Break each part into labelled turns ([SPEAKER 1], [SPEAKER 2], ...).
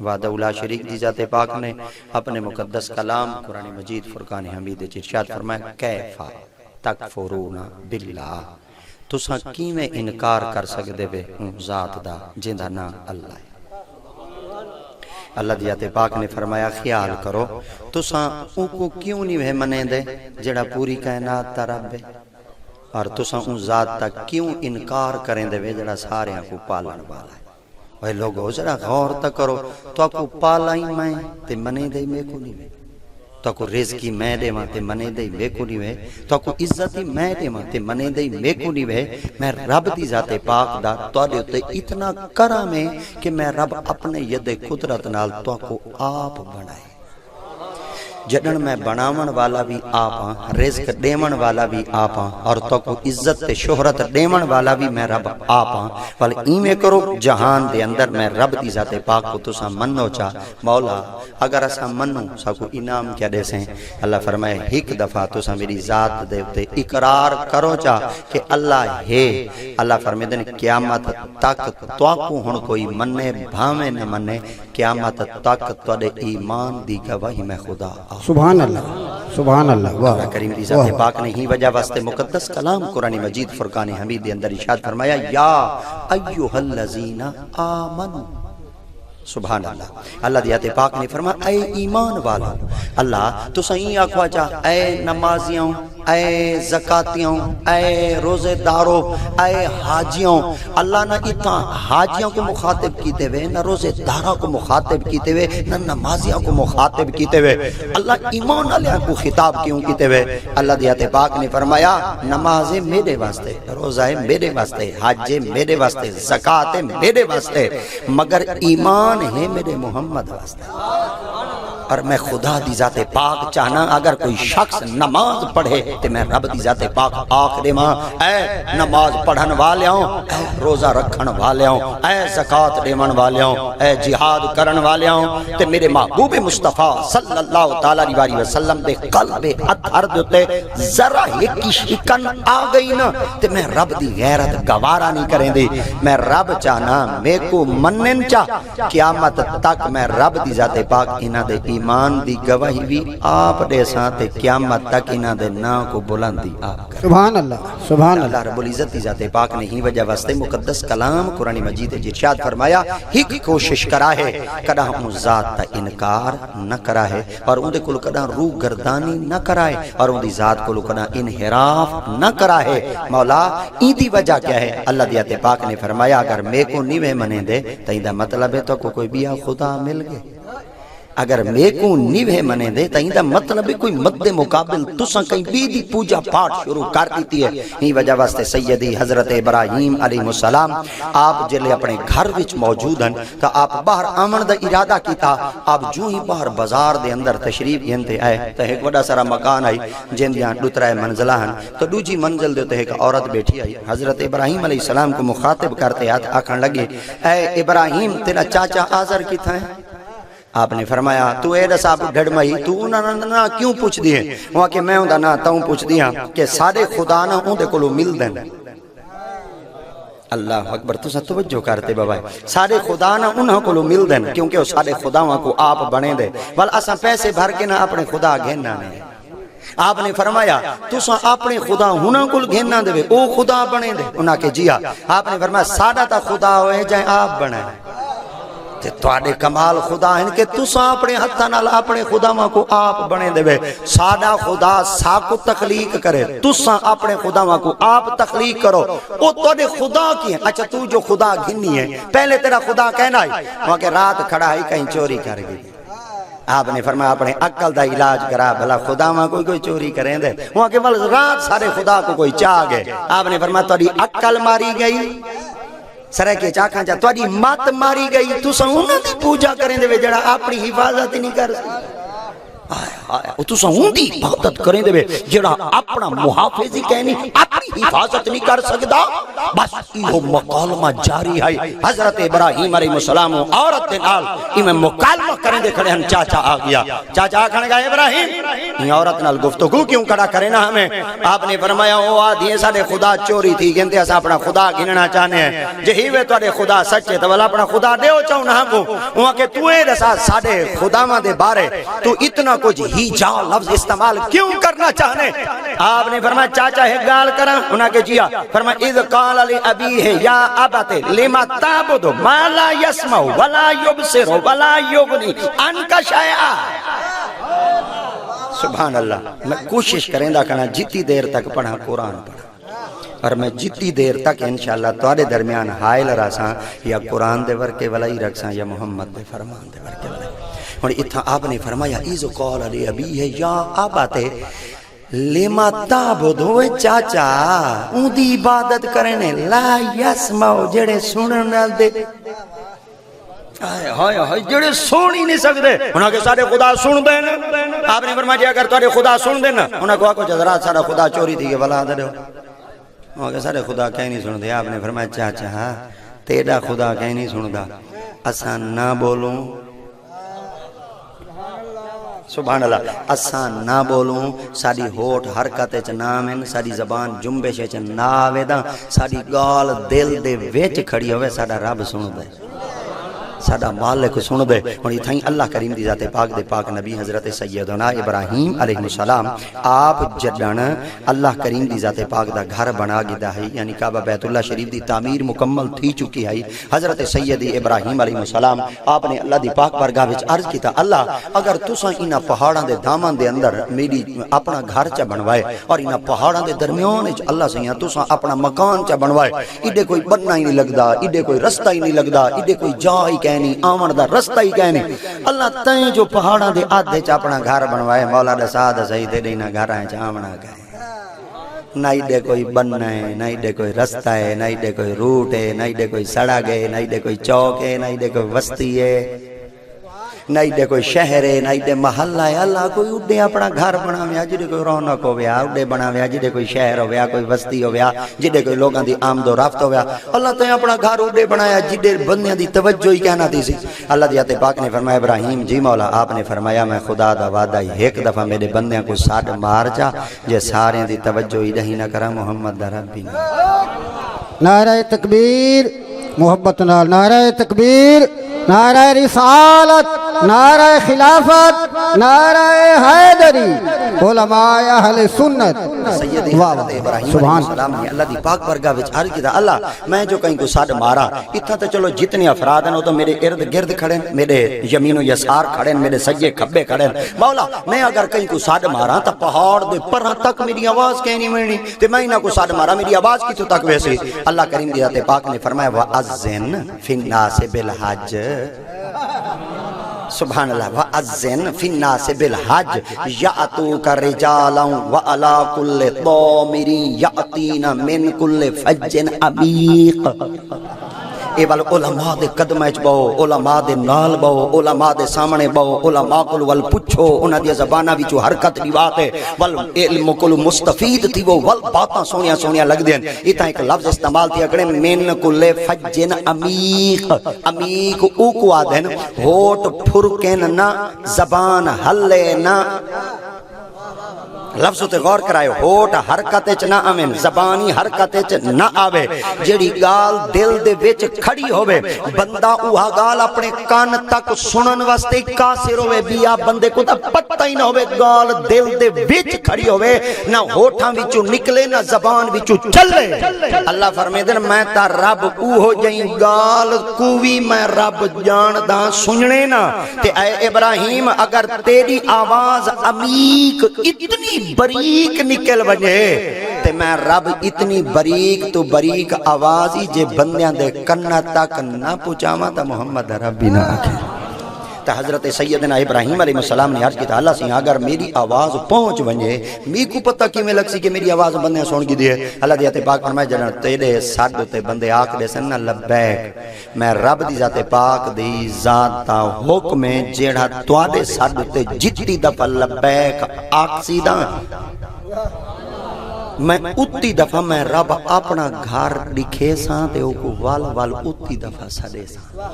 [SPEAKER 1] وحدہ لا شریک دی ذات پاک نے اپنے مقدس کلام قرآن مجید فرقان حمید ارشاد فرمایا کیفا تکفرون باللہ تساں کیویں انکار کر سکدے وے ذات دا جیندا نام اللہ ہے۔ اللہ دی ذات پاک نے فرمایا خیال کرو تساں او کو کیوں نہیں ہے منے دے جڑا پوری کائنات دا رب ہے، اور تساں اون ذات تک کیوں انکار کریں دے وے جڑا ساریاں کو پالن والا ہے۔ اے لوگو ذرا غور تک کرو، تو کو پالا ہی میں تے منے دے میں کو نہیں وے، تو کو رزق میں دے تے منے دے میں کو نہیں وے، تو کو عزت میں دے تے منے دے میں کو نہیں وے۔ میں رب دی ذات پاک دا تواڈے تے اتنا کرم ہے کہ میں رب اپنے ید قدرت نال تو کو آپ بنائے، جدن میں بناون والا بھی آپ ہاں، رزق دیون والا بھی آپ ہاں، اور تو کو عزت تے شہرت دیون والا بھی میں رب آپ ہاں۔ بل ایویں کرو جہان دے اندر میں رب دی ذات پاک کو تساں منو چا مولا اگر اساں منو سا کو انعام کیا دے سیں۔ اللہ فرمائے ایک دفعہ تساں میری ذات دے تے اقرار کرو چا کہ اللہ ہے۔ اللہ فرمیندے نے قیامت تک تو کو ہن کوئی منے بھاویں نہ منے، قیامت تک تواڈے ایمان دی گواہی میں خدا۔
[SPEAKER 2] سبحان اللہ سبحان اللہ واہ
[SPEAKER 1] کریم دی ذات پاک نے ہی وجہ واسطے مقدس کلام قرآن مجید فرقان حمید دے اندر ارشاد فرمایا یا ایھا الذین آمنوا۔ سبحان اللہ، اللہ دی ذات پاک نے فرمایا اے ایمان والا، اللہ تو صحیح آکھوا چا اے نمازیوں، اے زکاتیوں، اے روزے داروں، اے حاجیوں۔ اللہ نہ اتنا حاجیوں کو مخاطب کیتے ہوئے، نہ روزے داروں کو مخاطب کیتے ہوئے، نہ نمازیوں کو مخاطب کیتے ہوئے، اللہ ایمان والوں کو خطاب کیوں کیتے ہوئے؟ اللہ دی ذات پاک نے فرمایا نماز میرے واسطے، روزہ میرے واسطے، حج میرے واسطے، زکات میرے واسطے، مگر ایمان ہے میرے محمد واسطے۔ اور میں خدا دی ذات پاک چاہنا اگر کوئی شخص نماز پڑھے تو میں رب دی ذات پاک آکھ دے ماں اے نماز پڑھن والیوں، اے روزہ رکھن والیوں، اے زکات دیون والیوں، اے جہاد کرن والیوں، تے میرے محبوب مصطفیٰ صلی اللہ تعالی علیہ وسلم دے قلب اطہر دے تے ذرا ایک شکن آ گئی نا تے میں رب دی غیرت گوارا نہیں کریں دی۔ میں رب چاہنا میں کو منن چاہ قیامت تک میں رب دی ذات پاک انہاں دے ایمان دی گواہی بھی آپ دے ساتھ قیامت تک انہاں دے نام کو بلندی آپ کر۔
[SPEAKER 2] سبحان اللہ سبحان اللہ۔
[SPEAKER 1] اللہ رب العزت دی ذات پاک نے ہی وجہ واسطے مقدس کلام قرآن مجید ارشاد فرمایا ایک کوشش کرا ہے کدا ہم ذات تا انکار نہ کرا ہے، اور اون دے کول کدا روح گردانی نہ کرا ہے، اور اون دی ذات کول کدا انحراف نہ کرا ہے۔ مولا این دی وجہ کیا ہے؟ اللہ دی ذات پاک نے فرمایا اگر میں کو نہیں منے دے تو ایندا مطلب ہے تو کوئی بیا خدا مل گئے، اگر میں کو نیوے منے دے تا ایندا مطلب ہے کوئی مد مقابل تساں کہیں بھی دی پوجا پاٹ شروع کر دیتی ہے۔ ہی وجہ واسطے سیدی حضرت ابراہیم علیہ السلام آپ جلے اپنے گھر وچ موجود ہیں تو آپ باہر آمن دا ارادہ کیتا، آپ جو ہی باہر بازار دے اندر تشریف گھنتے آئے تو ایک بڑا سارا مکان آئی جن دیاں دوترائے منزلہ ہیں، تو دوجی منزل دے تو ایک عورت بیٹھی آئی، حضرت ابراہیم علیہ السلام کو مخاطب کرتے ہاتھ آکھن لگے اے ابراہیم تیرا چاچا آزر کتھا ہے؟ آپ نے فرمایا تو اے دسا ڈھڑمائی تو انہاں نا کیوں پوچھ دیئے؟ وہاں کہ میں ہوں نا تاؤں پوچھ دیا کہ سارے خدا نا ہوں دے کلو مل دیں۔ اللہ اکبر، تو سا توجہ کرتے بابا، سارے خدا نا انہاں کلو مل دیں کیونکہ وہ سارے خداواں کو آپ بنے دے، بل اساں پیسے بھر کے نا اپنے خدا گھننا نہیں۔ آپ نے فرمایا تو سا اپنے خدا ہناں کل گھننا دے او خدا بنے دے؟ انہاں کہ جی ہاں۔ آپ نے فرمایا سادہ تا خدا ہوئے جائیں آپ بنائیں، تواڈے کمال خدا ہیں کہ تساں اپنے ہتھاں نال اپنے خداواں کو آپ بنے دے وے۔ ساڈا خدا سا کو تخلیق کرے، تساں اپنے خداواں کو آپ تخلیق کرو، او تواڈے خدا کی ہیں۔ اچھا تو جو خدا گھنی ہے پہلے تیرا خدا کہنا ہے وہاں کہ رات کھڑا ہی کہیں چوری کر گئی۔ آپ نے فرمایا اپنے عقل دا علاج کرا، بھلا خداواں کوئی چوری کریں دے؟ وہاں کہ بل رات سارے خدا کو کوئی چاہ گئے۔ آپ نے فرمایا تواڈی عقل ماری گئی، سرے کے چاکھاں چاہ تواڈی مات ماری گئی، تساں انہاں دی پوجا کریں دے جڑا اپنی حفاظت نہیں کر سکتے۔ تساں اوندی عبادت کریں دے جڑا اپنا محافظ ہی کہنی اپنی حفاظت نہیں کر سکدا بس یہ مکالمہ جاری ہے حضرت ابراہیم علیہ السلام عورت دے نال میں مکالمہ کریں دے کھڑے ہن چاچا آ گیا چاچا کھڑ گیا ابراہیم یہ عورت نال گفتگو کیوں کھڑا کرے نا ہمیں آپ نے فرمایا او آدھی سارے خدا چوری تھی گنتے اسا اپنا خدا گننا چاہنے ہیں جہی وے تواڈے خدا سچے تو والا اپنا خدا دیو چاہوں نہ کو وہاں کہ تو اے دسا ساڈے خداواں دے بارے تو اتنا کچھ ہی جا لفظ استعمال کیوں کرنا چاہنے آپ نے فرمایا چاچا ہے گال کراں انہاں کے جیا فرمایا اذ قال لی ابی ہے یا ابت لما تعبد ما لا يسمع ولا يبصر ولا يغني عنك شيئا سبحان اللہ میں کوشش کریں دا کنا جتنی دیر تک پڑھا قرآن پڑھا اور میں جتنی دیر تک انشاءاللہ تواڈے درمیان حائل رہساں یا قرآن دے ورکے والا ہی رکھساں یا محمد دے فرمان دے ورکے والا اور اتھا آپ نے فرمایا اذ قال لی ابی ہے یا ابت لما تعبدو چاچا اون دی عبادت کرنے لا یسمع جڑے سنن نال دے ہائے ہائے جڑے سن ہی نہیں سکدے انہاں کے سارے خدا سن دے نا آپ نے فرمایا اگر تواڈے خدا سن دے نا انہاں کو آکو حضرات سارا خدا چوری تھی کہ بلا دے انہاں کے سارے خدا کہیں نہیں سن دے آپ نے فرمایا چاچا تیرا خدا کہیں نہیں سندا اساں نہ بولوں سبحان اللہ اساں نہ بولوں ساری ہوٹ حرکت چ نام ہیں ساری زبان جنبش چ نہ آوے دا ساری گال دل دے وچ کھڑی ہوئے ساڈا رب سن دے ساڈا مالک سن دے اور یہ اللہ کریم دی ذات پاک دے پاک نبی حضرت سیدنا ابراہیم علیہ السلام آپ جدن اللہ کریم دی ذات پاک دا گھر بنا گیا ہے یعنی کعبہ بیت اللہ شریف دی تعمیر مکمل تھی چکی ہے حضرت سید ابراہیم علیہ السلام آپ نے اللہ دی پاک بارگاہ وچ عرض کیتا اللہ اگر تساں انہاں پہاڑاں دے دامن دے اندر میری اپنا گھر چا بنوائے اور انہاں پہاڑاں دے درمیان وچ اللہ سیاں تساں اپنا مکان چا بنوائے ایڈے کوئی بننا ہی نہیں لگدا ایڈے کوئی رستہ ہی نہیں لگدا ایڈے کوئی جا ہی کہنی آمن دا رستہ ہی کہنی اللہ تائیں جو پہاڑاں دے آدھے چا اپنا گھر بنوائے مولا دا ساتھ صحیح تے دینا گھر آئیں چا آمنا گئے نہ ایڈے کوئی بننا ہے نہ ایڈے کوئی رستہ ہے نہ ایڈے کوئی روٹ ہے نہ ایڈے کوئی سڑک ہے نہ ایڈے کوئی چوک ہے نہ ایڈے کوئی وسطی ہے نہ ایڈے کوئی شہر ہے نہ ایڈے محلہ ہے اللہ کوئی اڈے اپنا گھر بنا ویا جڑے کوئی رونق ہو ویا اڈے بنا ویا جڑے کوئی شہر ہو ویا کوئی وسطی ہو ویا جڑے کوئی لوگاں دی آمد و رفت ہو ویا اللہ تے اپنا گھر اڈے بنایا جڑے بندیاں دی توجہ ہی کہنا دی سی اللہ دی ذات پاک نے فرمایا ابراہیم جی مولا آپ نے فرمایا میں خدا دا وعدہ ہی ایک دفعہ میرے بندیاں کو ساڈ مار جا جے سارے دی توجہ ہی نہیں نہ کرا محمد دا ربی
[SPEAKER 2] نعرہ تکبیر محبت نال نعرہ تکبیر نعرہ رسالت نعرہ خلافت نعرہ حیدری علماء اہل سنت
[SPEAKER 1] سید حضرت ابراہیم علیہ السلام نے اللہ دی پاک بارگاہ وچ عرض کیتا اللہ میں جو کہیں کو ساڈ مارا اتھا تے چلو جتنے افراد ہیں وہ تو میرے ارد گرد کھڑے ہیں میرے یمین و یسار کھڑے ہیں میرے سجے کھبے کھڑے ہیں مولا میں اگر کہیں کو ساڈ مارا تا پہاڑ دے پراں تک میری آواز کہیں نہیں ملنی تے میں نہ کو ساڈ مارا میری آواز کتوں تک ویسے اللہ کریم دی ذات پاک نے فرمایا وَأَذِّن فِي النَّاسِ بِالْحَجِّ سبحان اللہ وَأَذِّن فِي النَّاسِ بِالْحَجِّ يَأْتُوكَ رِجَالًا وَعَلَى كُلِّ ضَامِرٍ يَأْتِينَ مِنْ كُلِّ فَجٍّ عَمِيقٍ اے وال علماء دے قدمہ اچ بہو علماء دے نال بہو علماء دے سامنے بہو علماء کل ول پچھو انہاں دی زباناں وچوں حرکت دی بات ہے ول علم کل مستفید تھی وہ ول باتاں سونیاں سونیاں لگ دین ایتھاں ایک لفظ استعمال تھی اگڑے من کل فجن عمیق عمیق او کو آدھن ہوٹ پھرکن نہ زبان ہلے نہ لفظ تے غور کرائے ہوٹ حرکت چ نہ آویں زبانی حرکت چ نہ آوے جیڑی گال دل دے وچ کھڑی ہوے بندہ اوہا گال اپنے کان تک سنن واسطے قاصر ہوے بیا بندے کو تا پتہ ہی نہ ہوے گال دل دے وچ کھڑی ہوے نہ ہوٹھاں وچوں نکلے نہ زبان وچوں چلے اللہ فرمیندے میں تا رب او ہو جئی گال کو وی میں رب جاندا سننے نہ تے اے ابراہیم اگر تیری آواز عمیق اتنی بریک نکل وجے تے میں رب اتنی بریک تو بریک آواز ہی جے بندیاں دے کنہ تک نہ پہنچاواں تا محمد ربی نہ آکھے تو حضرت سیدنا ابراہیم علیہ السلام نے عرض کی اللہ سے اگر میری آواز پہنچ ونجے می کو پتہ کی میں لگ سی کہ میری آواز بندے سن کی دی ہے اللہ دی ذات پاک فرمائے جنہاں تیرے ساڈ تے بندے آکھ دے سن لبیک میں رب دی ذات پاک دی ذات دا حکم ہے جیڑا تواڈے ساڈ تے جتنی دفعہ لبیک آکھ دا میں اتی دفعہ میں رب اپنا گھر دکھے ساں تے او کو وال وال اتی دفعہ سڑے ساں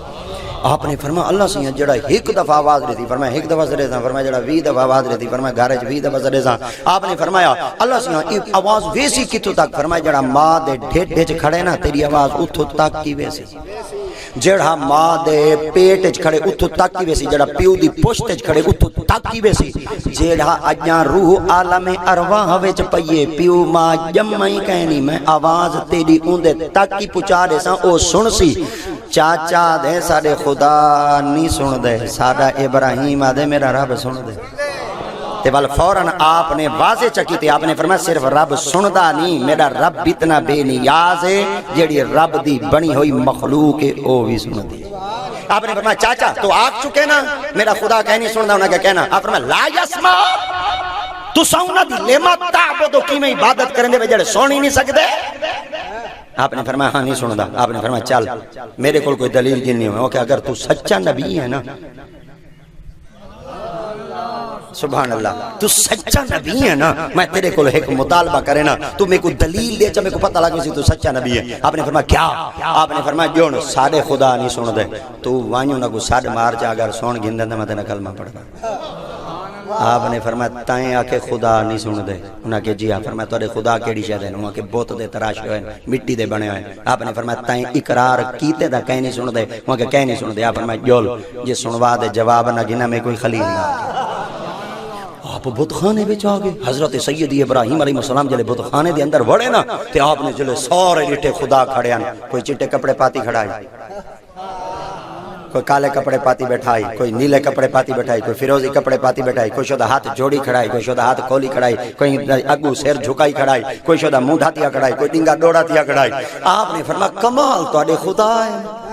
[SPEAKER 1] آپ نے فرمایا اللہ سے جڑا ایک دفعہ آواز رہتی فرمایا ایک دفعہ سڑے ساں فرمایا جڑا 20 دفعہ آواز رہتی فرمایا گھر وچ 20 دفعہ سڑے ساں آپ نے فرمایا اللہ سے آواز ویسی کتھوں تک فرمایا جڑا ماں دے ڈھڈ وچ کھڑے نا تیری آواز اتھوں تک کی ویسی جڑا ماں دے پیٹ وچ کھڑے اتھوں تک کی ویسی جڑا پیو دی پشت وچ کھڑے اتھوں تک کی ویسی جڑا اجاں روح عالم ارواح وچ پئیے پیو ماں جمائی کہنی میں آواز تیری اوندے تک کی پہنچا دے ساں او سن سی چاچا دے ساڈے خدا نہیں سن دے ساڈا ابراہیم آدے میرا رب سن دے تے بل فوراً آپ نے واضح چکی تے آپ نے فرمایا صرف رب سندا نہیں میرا رب اتنا بے نیاز ہے جیڑی رب دی بنی ہوئی مخلوق ہے او بھی سن دی آپ نے فرمایا چاچا تو آگ چکے نا میرا خدا کہیں نہیں سندا انہاں کیا کہنا آپ فرمایا لا یسمع تو سونا دی لیما تعبدو کی میں عبادت کریں دے جڑے سن ہی نہیں سکدے آپ نے فرمایا ہاں نہیں سندا آپ نے فرمایا چل میرے کول کوئی دلیل کی نہیں ہو کہ اگر تو سچا نبی ہے نا سبحان اللہ تو سچا نبی ہے نا میں تیرے کو ایک مطالبہ کرے نا تو میں کو دلیل دے چا میں کو پتہ لگے سی تو سچا نبی ہے آپ نے فرمایا کیا آپ نے فرمایا جو ساڑے خدا نہیں سن دے تو وانیوں نہ کو ساڑ مار چا اگر سون گھن دے میں تینا کلمہ پڑھنا آپ نے فرمایا تائیں آکے خدا نہیں سن دے انہاں کہ جی آپ فرمایا توڑے خدا کیڑی شاید ہے انہاں کہ بوت دے تراش ہوئے مٹی دے بنے ہوئے آپ نے فرمایا تائیں اقرار کیتے دا کہیں نہیں سن دے انہاں کہ کہیں نہیں سن دے آپ فرمایا جول یہ سنوا دے جواب نہ گنہ میں کوئی خلیل نہ آپ بت خانے بچ آگے حضرت سیدی ابراہیم علیہ السلام جلے بت خانے دے اندر وڑے نا تے آپ نے جلے سارے ڈٹے خدا کھڑے ہیں کوئی چٹے کپڑے پاتی کھڑائی کوئی کالے کپڑے پاتی بیٹھائی کوئی نیلے کپڑے پاتی بیٹھائی کوئی فیروزی کپڑے پاتی بیٹھائی کوئی شدہ ہاتھ جوڑی کھڑائی کوئی شدہ ہاتھ کھولی کھڑائی کوئی اگو سیر جھکائی کھڑائی کوئی شدہ منہ دھاتیا کھڑائی کوئی ڈنگا ڈوڑا تیا کھڑائی آپ نے فرمایا کمال تو اڈے خدا ہے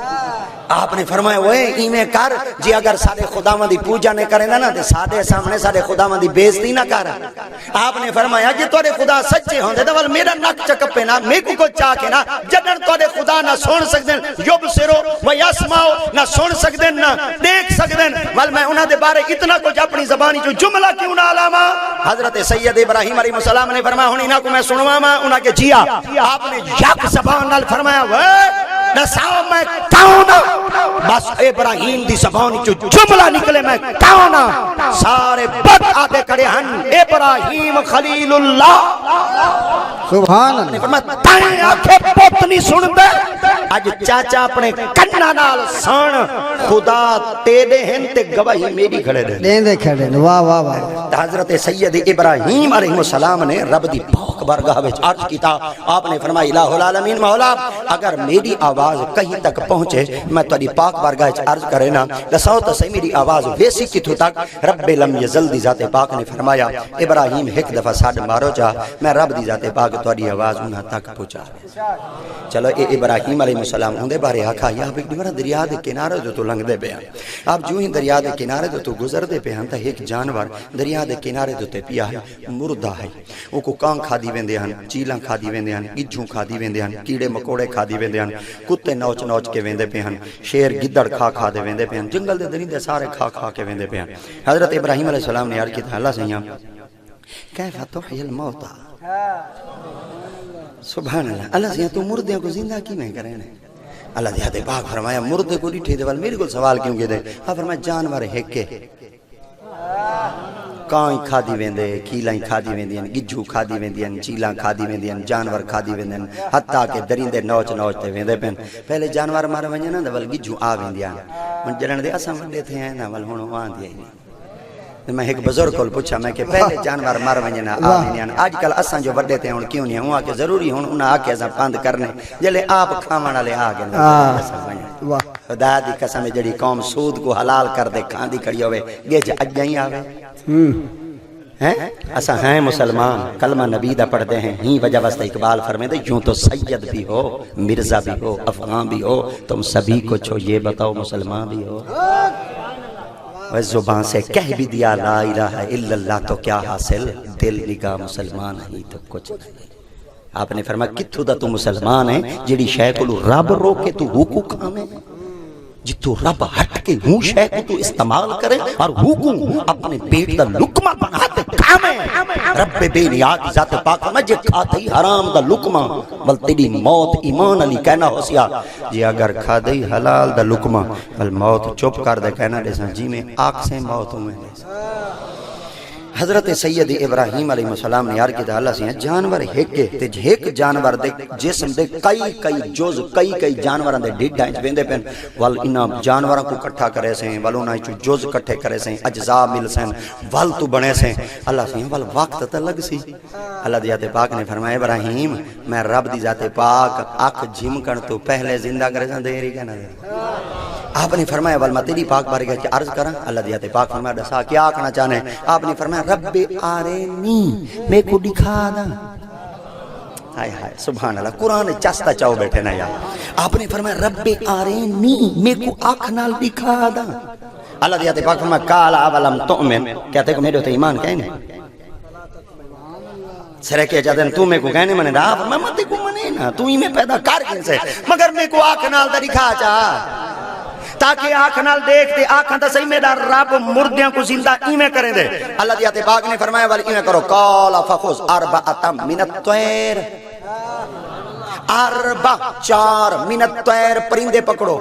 [SPEAKER 1] آپ نے فرمایا وہ ایمیں کر جی اگر سارے خداوند دی پوجا نے کرے نا تے سارے سامنے سارے خداوند دی بےزتی نہ کر آپ نے فرمایا جی تواڈے خدا سچے ہوندے تے ول میرا نک چکپے نا میں کو چا کے نا جدن تواڈے خدا نہ سن سکدن یبصرو و یسمعو نہ سن سکدن نہ دیکھ سکدن ول میں انہاں دے بارے اتنا کچھ اپنی زبانی جو جملہ کیوں نہ علاما حضرت سید ابراہیم علیہ السلام نے فرمایا ہن انہاں کو میں سنواواں انہاں کے جیا آپ نے یک زبان نال فرمایا وہ نساؤ میں کون بس ابراہیم دی زبان جو جملہ نکلے میں کون سارے بد آدھے کڑے ہن ابراہیم خلیل اللہ
[SPEAKER 2] سبحان اللہ
[SPEAKER 1] فرمایا تائیں آنکھیں پوت نہیں سن دے اج چاچا اپنے کنہ نال سن خدا تیرے ہن تے گواہی میری کھڑے دے
[SPEAKER 2] لیندے کھڑے واہ واہ واہ
[SPEAKER 1] حضرت سید ابراہیم علیہ السلام نے رب دی پاک بارگاہ وچ عرض کیتا آپ نے فرمایا الہ العالمین مولا اگر میری آواز کہیں تک پہنچے میں تیری پاک بارگاہ وچ عرض کرے نا دساؤ تو صحیح میری آواز ویسی کتھوں تک رب لم یزل دی ذات پاک نے فرمایا ابراہیم ایک دفعہ ساڈ مارو جا میں رب دی ذات پاک تیری آواز انہاں تک پہنچا چلو اے ابراہیم علیہ السلام اندے بارے آکھا یا ایک دیوارا دریا دے کنارے تو لنگ دے پیا آپ جو ہی دریا دے کنارے تو گزر دے پیا تے ایک جانور دریا دے کنارے تے پیا ہے مردہ ہے او کو کان کھا دی ویندے ہن چیلاں کھا دی ویندے ہن گجھوں کھا دی ویندے ہن کیڑے مکوڑے کھا دی ویندے ہن کتے نوچ نوچ کے ویندے پے ہن شیر گدڑ کھا دے ویندے پے ہن جنگل دے درندے سارے کھا کے ویندے پے ہن حضرت ابراہیم علیہ السلام نے عرض کیتا اللہ سیاں کیف تحیی الموتى سبحان اللہ اللہ سیاں تو مردے کو زندہ کی میں کرے نے اللہ دے ہاتھ پاک فرمایا مردے کو ڈٹھے دے ول میرے کو سوال کیوں کہ دے فرمایا جانور ہکے کائیں کھا دی ویندے کیلاں کھا دی ویندیاں گجھو کھا دی ویندیاں چیلاں کھا دی ویندیاں جانور کھا دی ویندن حتیٰ کہ درندے نوچ نوچ تے ویندے پن پہلے جانور مار ونجے نا ول گجھو آ ویندیاں ہن جڑن دے اساں وڈے تھے ہیں نا ول ہن آن دی میں ایک بزرگ کو پوچھا میں کہ پہلے جانور مار ونجے نا آ ویندیاں آج کل اساں جو وڈے تھے ہن کیوں نہیں ہوں کہ ضروری ہن انہاں آ کے اساں بند کرنے جلے آپ کھاون والے آ گئے نا خدا دی قسم جڑی قوم سود کو حلال کر دے کھاندی کھڑی ہوے گج اجاں ہی آوے اسا ہیں مسلمان کلمہ نبی دا پڑھتے ہیں ہی وجہ واسطہ اقبال فرمائے یوں تو سید بھی ہو مرزا بھی ہو افغان بھی ہو تم سبھی کچھ ہو یہ بتاؤ مسلمان بھی ہو وہ زبان سے کہہ بھی دیا لا الہ الا اللہ تو کیا حاصل، دل نگاہ مسلمان ہی تو کچھ نہیں۔ آپ نے فرمایا کتھوں دا تو مسلمان ہے جڑی شے کو رب روکے تو حقوق کھاویں، جتوں رب ہٹ کے ہوں شے کو تو استعمال کرے اور حقوق اپنے پیٹ دا لقمہ بنا تے کھاویں۔ رب بے نیاز ذات پاک میں جے کھاتے ہی حرام دا لقمہ بل تیری موت ایمان علی کہنا ہو سیا جی اگر کھا دے حلال دا لقمہ بل موت چپ کر دے کہنا دے سن جی میں آنکھ سے موت ہوں میں۔ حضرت سید ابراہیم علیہ السلام نے عرض کیتا اللہ سے جانور ایک جانور دے جسم دے کئی جز کئی جانوراں دے ڈھڈاں وچ ویندے پن ول انہاں جانوراں کو اکٹھا کرے سیں ول انہاں وچ جز اکٹھے کرے سیں اجزاء مل سیں ول تو بنے سیں اللہ سے ول وقت تے لگ سی۔ اللہ دی ذات پاک نے فرمایا ابراہیم میں رب دی ذات پاک اکھ جھمکن تو پہلے زندہ کرے سیں دیری کہنا دے۔ آپ نے فرمایا ول میں تیری پاک بارے کے عرض کراں اللہ دی ذات پاک فرمایا دسا کیا کہنا چاہنے آپ نے فرمایا رب آرینی میں کو دکھا دا۔ ہائے ہائے سبحان اللہ قرآن چستا چاہو بیٹھے نا یار۔ آپ نے فرمایا رب آرینی میں کو آنکھ نال دکھا دا۔ اللہ دی ذات پاک فرمایا قال اولم تؤمن کہتے کو میرے تو ایمان کہنے سرے کیا جاتے ہیں تو میں کو کہنے منے رہا میں مت کو منے نا تو ہی میں پیدا کر کن سے مگر میں کو آنکھ نال دا دکھا چاہ تاکہ آنکھ نال دیکھتے آنکھاں تا صحیح میرا رب مردیاں کو زندہ ایمیں کریں دے۔ اللہ دی ذات پاک نے فرمایا والی ایمیں کرو قال فخذ اربعۃ من الطیر اربع 4 من الطیر پرندے پکڑو۔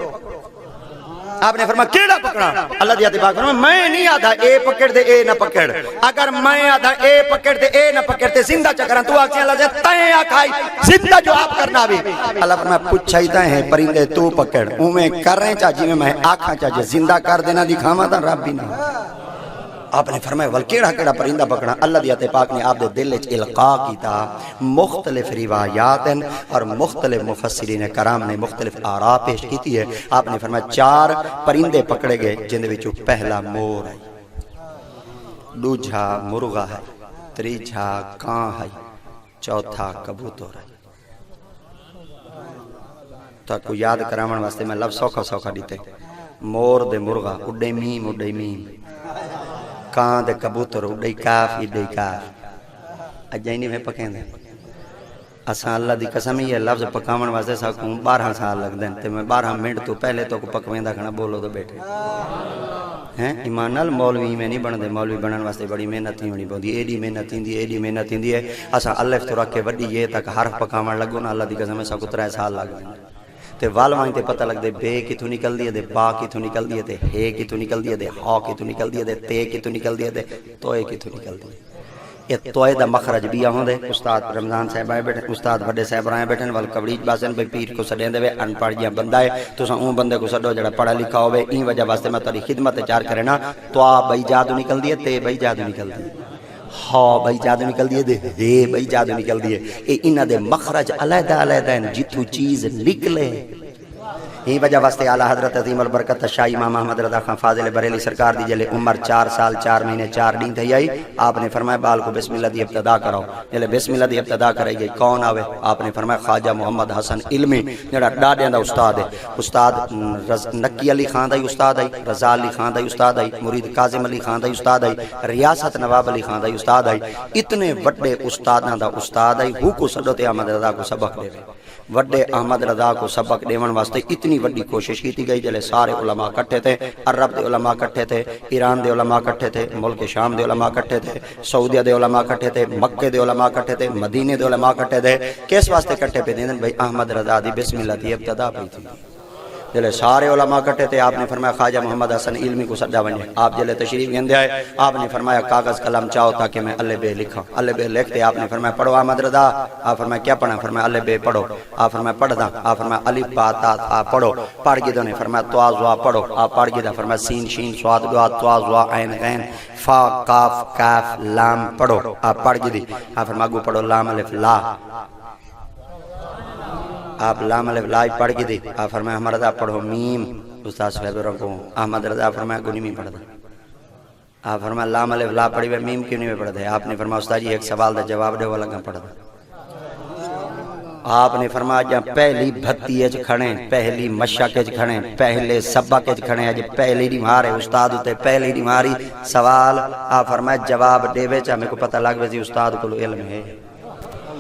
[SPEAKER 1] آپ نے فرمایا کیڑا پکڑا اللہ دی ذات پاک فرمایا میں نہیں آدھا اے پکڑ دے اے نہ پکڑ اگر میں آدھا اے پکڑ دے اے نہ پکڑ تے زندہ چکراں تو آکھیں اللہ سے تائیں آکھائی زندہ جو آپ کرنا بھی اللہ فرمایا پوچھائی تائیں ہیں پرندے تو پکڑ اومیں کر رہے چاہ جی میں آکھاں چاہ جی زندہ کر دینا دکھاواں تا رب بھی نہ۔ آپ نے فرمایا ول کیڑا پرندہ پکڑا اللہ دی ذات پاک نے آپ دے دل وچ القاء کیتا مختلف روایات اور مختلف مفسرین کرام نے مختلف آراء پیش کیتی ہے۔ آپ نے فرمایا 4 پرندے پکڑے گئے جن دے وچوں پہلا مور ہے، دوجھا مرغا ہے، تیجا کاں ہے، چوتھا کبوتر ہے۔ تو کو یاد کراون واسطے میں لفظ سوکھا دیتے مور دے مرغا اڈے میم کان دے کبوتر اڈے کاف اڈے کاف اجائی نہیں میں پکیں دے اساں اللہ دی قسم یہ لفظ پکاون واسطے ساکوں 12 سال لگ دیں تے میں 12 منٹ تو پہلے تو کو پکویندا کھنا بولو تو بیٹھے ہیں ایمان نال مولوی میں نہیں بندے مولوی بنن واسطے بڑی محنت ہونی پوندی ایڈی محنت ہوندی ہے اساں الف تو رکھ کے وڈی یہ تک حرف پکاون لگو نا اللہ دی قسم ہے ساکوں 3 سال لگ دیں تے وال وائیں تے پتہ لگ دے بے کتھوں نکل دی ہے دے با کتھوں نکل دی ہے تے ہے کتھوں نکل دی ہے دے ہا کتھوں نکل دی ہے دے تے کتھوں نکل دی ہے دے توئے کتھوں نکل دی ہے یہ توئے دا مخرج بھی ہوندے استاد رمضان صاحب آئے بیٹھے استاد بڑے صاحب آئے بیٹھے ول کبڑیج باسن بھئی پیر کو سڈیں دے ان پڑھ جیا بندہ ہے تساں اون بندے کو سڈو جڑا پڑھا لکھا ہوے این وجہ واسطے میں تیری خدمت چار کرے نا تو آ بھئی جادو نکل دی ہے تے بھئی جادو نکل دی ہے ہاں بھئی جادو نکل دیئے دے ہے بھئی جادو نکل دیئے اے انہ دے مخرج علیحدہ ہیں جتو چیز نکلے یہی وجہ واسطے اعلیٰ حضرت عظیم البرکت شاہ امام احمد رضا خان فاضل بریلی سرکار دی جلے عمر 4 سال 4 مہینے 4 دن تھی آئی آپ نے فرمایا بال کو بسم اللہ دی ابتدا کرو جلے بسم اللہ دی ابتدا کرے گئی کون آوے آپ نے فرمایا خواجہ محمد حسن علمی جڑا ڈاڈیاں دا استاد ہے استاد نکی علی خان دا استاد ہے رضا علی خان دا استاد ہے مرید کاظم علی خان دا استاد ہے ریاست نواب علی خان دا استاد ہے اتنے بڑے استاداں دا استاد ہے ہو کو سڈو تے احمد رضا کو سبق دے وڈے احمد رضا کو سبق دیون واسطے اتنی وڈی کوشش کی گئی جلے سارے علماء کٹھے تھے عرب دے علماء کٹھے تھے ایران دے علماء کٹھے تھے ملک شام دے علماء کٹھے تھے سعودیہ دے علماء کٹھے تھے مکے دے علماء کٹھے تھے مدینے دے علماء کٹھے تھے کس واسطے کٹھے پہ دیندن بھئی احمد رضا دی بسم اللہ دی ابتدا پہ تھی جلے سارے علماء کٹھے تھے آپ نے فرمایا خواجہ محمد حسن علمی کو سجا بنے آپ جلے تشریف گندے آئے آپ نے فرمایا کاغذ قلم چاہو تاکہ میں اللہ بے لکھاں اللہ بے لکھتے آپ نے فرمایا پڑھو احمد رضا آپ فرمایا کیا پڑھا فرمایا اللہ بے پڑھو آپ فرمایا پڑھ دا آپ فرمایا الف با تا آپ پڑھو پڑھ گئے نے فرمایا توا زوا پڑھو آپ پڑھ گئے فرمایا سین شین سواد دعا توا زوا عین غین فا قاف کاف لام پڑھو آپ پڑھ گئے آپ فرمایا گو پڑھو لام الف لا آپ لام الف لا پڑھ کے دی آپ فرمایا احمد رضا پڑھو میم استاد صاحب رکھو احمد رضا فرمایا گنی میں پڑھ دا آپ فرمایا لام الف لا پڑھی ہوئے میم کیوں نہیں پڑھ دے آپ نے فرمایا استاد جی ایک سوال دا جواب دے وہ لگا پڑھ دا آپ نے فرمایا جہاں پہلی بھتی اچ کھڑے پہلی مشق اچ کھڑے پہلے سبق اچ کھڑے اج پہلی دی مارے استاد تے پہلی دی ماری سوال آپ فرمایا جواب دے وچ میرے کو پتہ لگ وے استاد کو علم ہے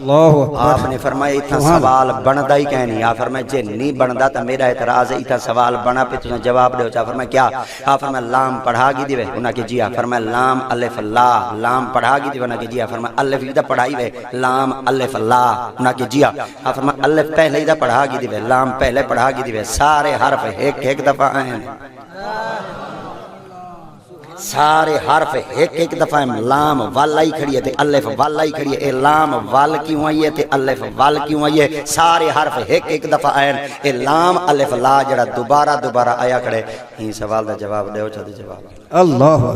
[SPEAKER 2] اللہ
[SPEAKER 1] آپ نے فرمایا اتنا سوال بندا ہی کہ نہیں آپ فرمایا جے نہیں بندا تو میرا اعتراض ہے اتنا سوال بنا پہ تساں جواب دیو چا فرمایا کیا آپ فرمایا لام پڑھا گی دیوے انہاں کہ جی فرمایا لام الف لا لام پڑھا گی دیوے انہاں کہ جی فرمایا الف دا پڑھائی وے لام الف لا انہاں کہ جی آپ فرمایا الف پہلے دا پڑھا گی دیوے لام پہلے پڑھا گی دیوے سارے حرف ایک ایک دفعہ آئے سارے حرف ایک دفعہ لام والا ہی کھڑی ہے تے الف والا ہی کھڑی ہے اے لام وال کیوں آئی ہے تے الف وال کیوں آئی ہے سارے حرف ایک دفعہ آئے اے لام الف لا جڑا دوبارہ آیا کھڑے ہی سوال دا جواب دیو چاہتے جواب
[SPEAKER 2] اللہ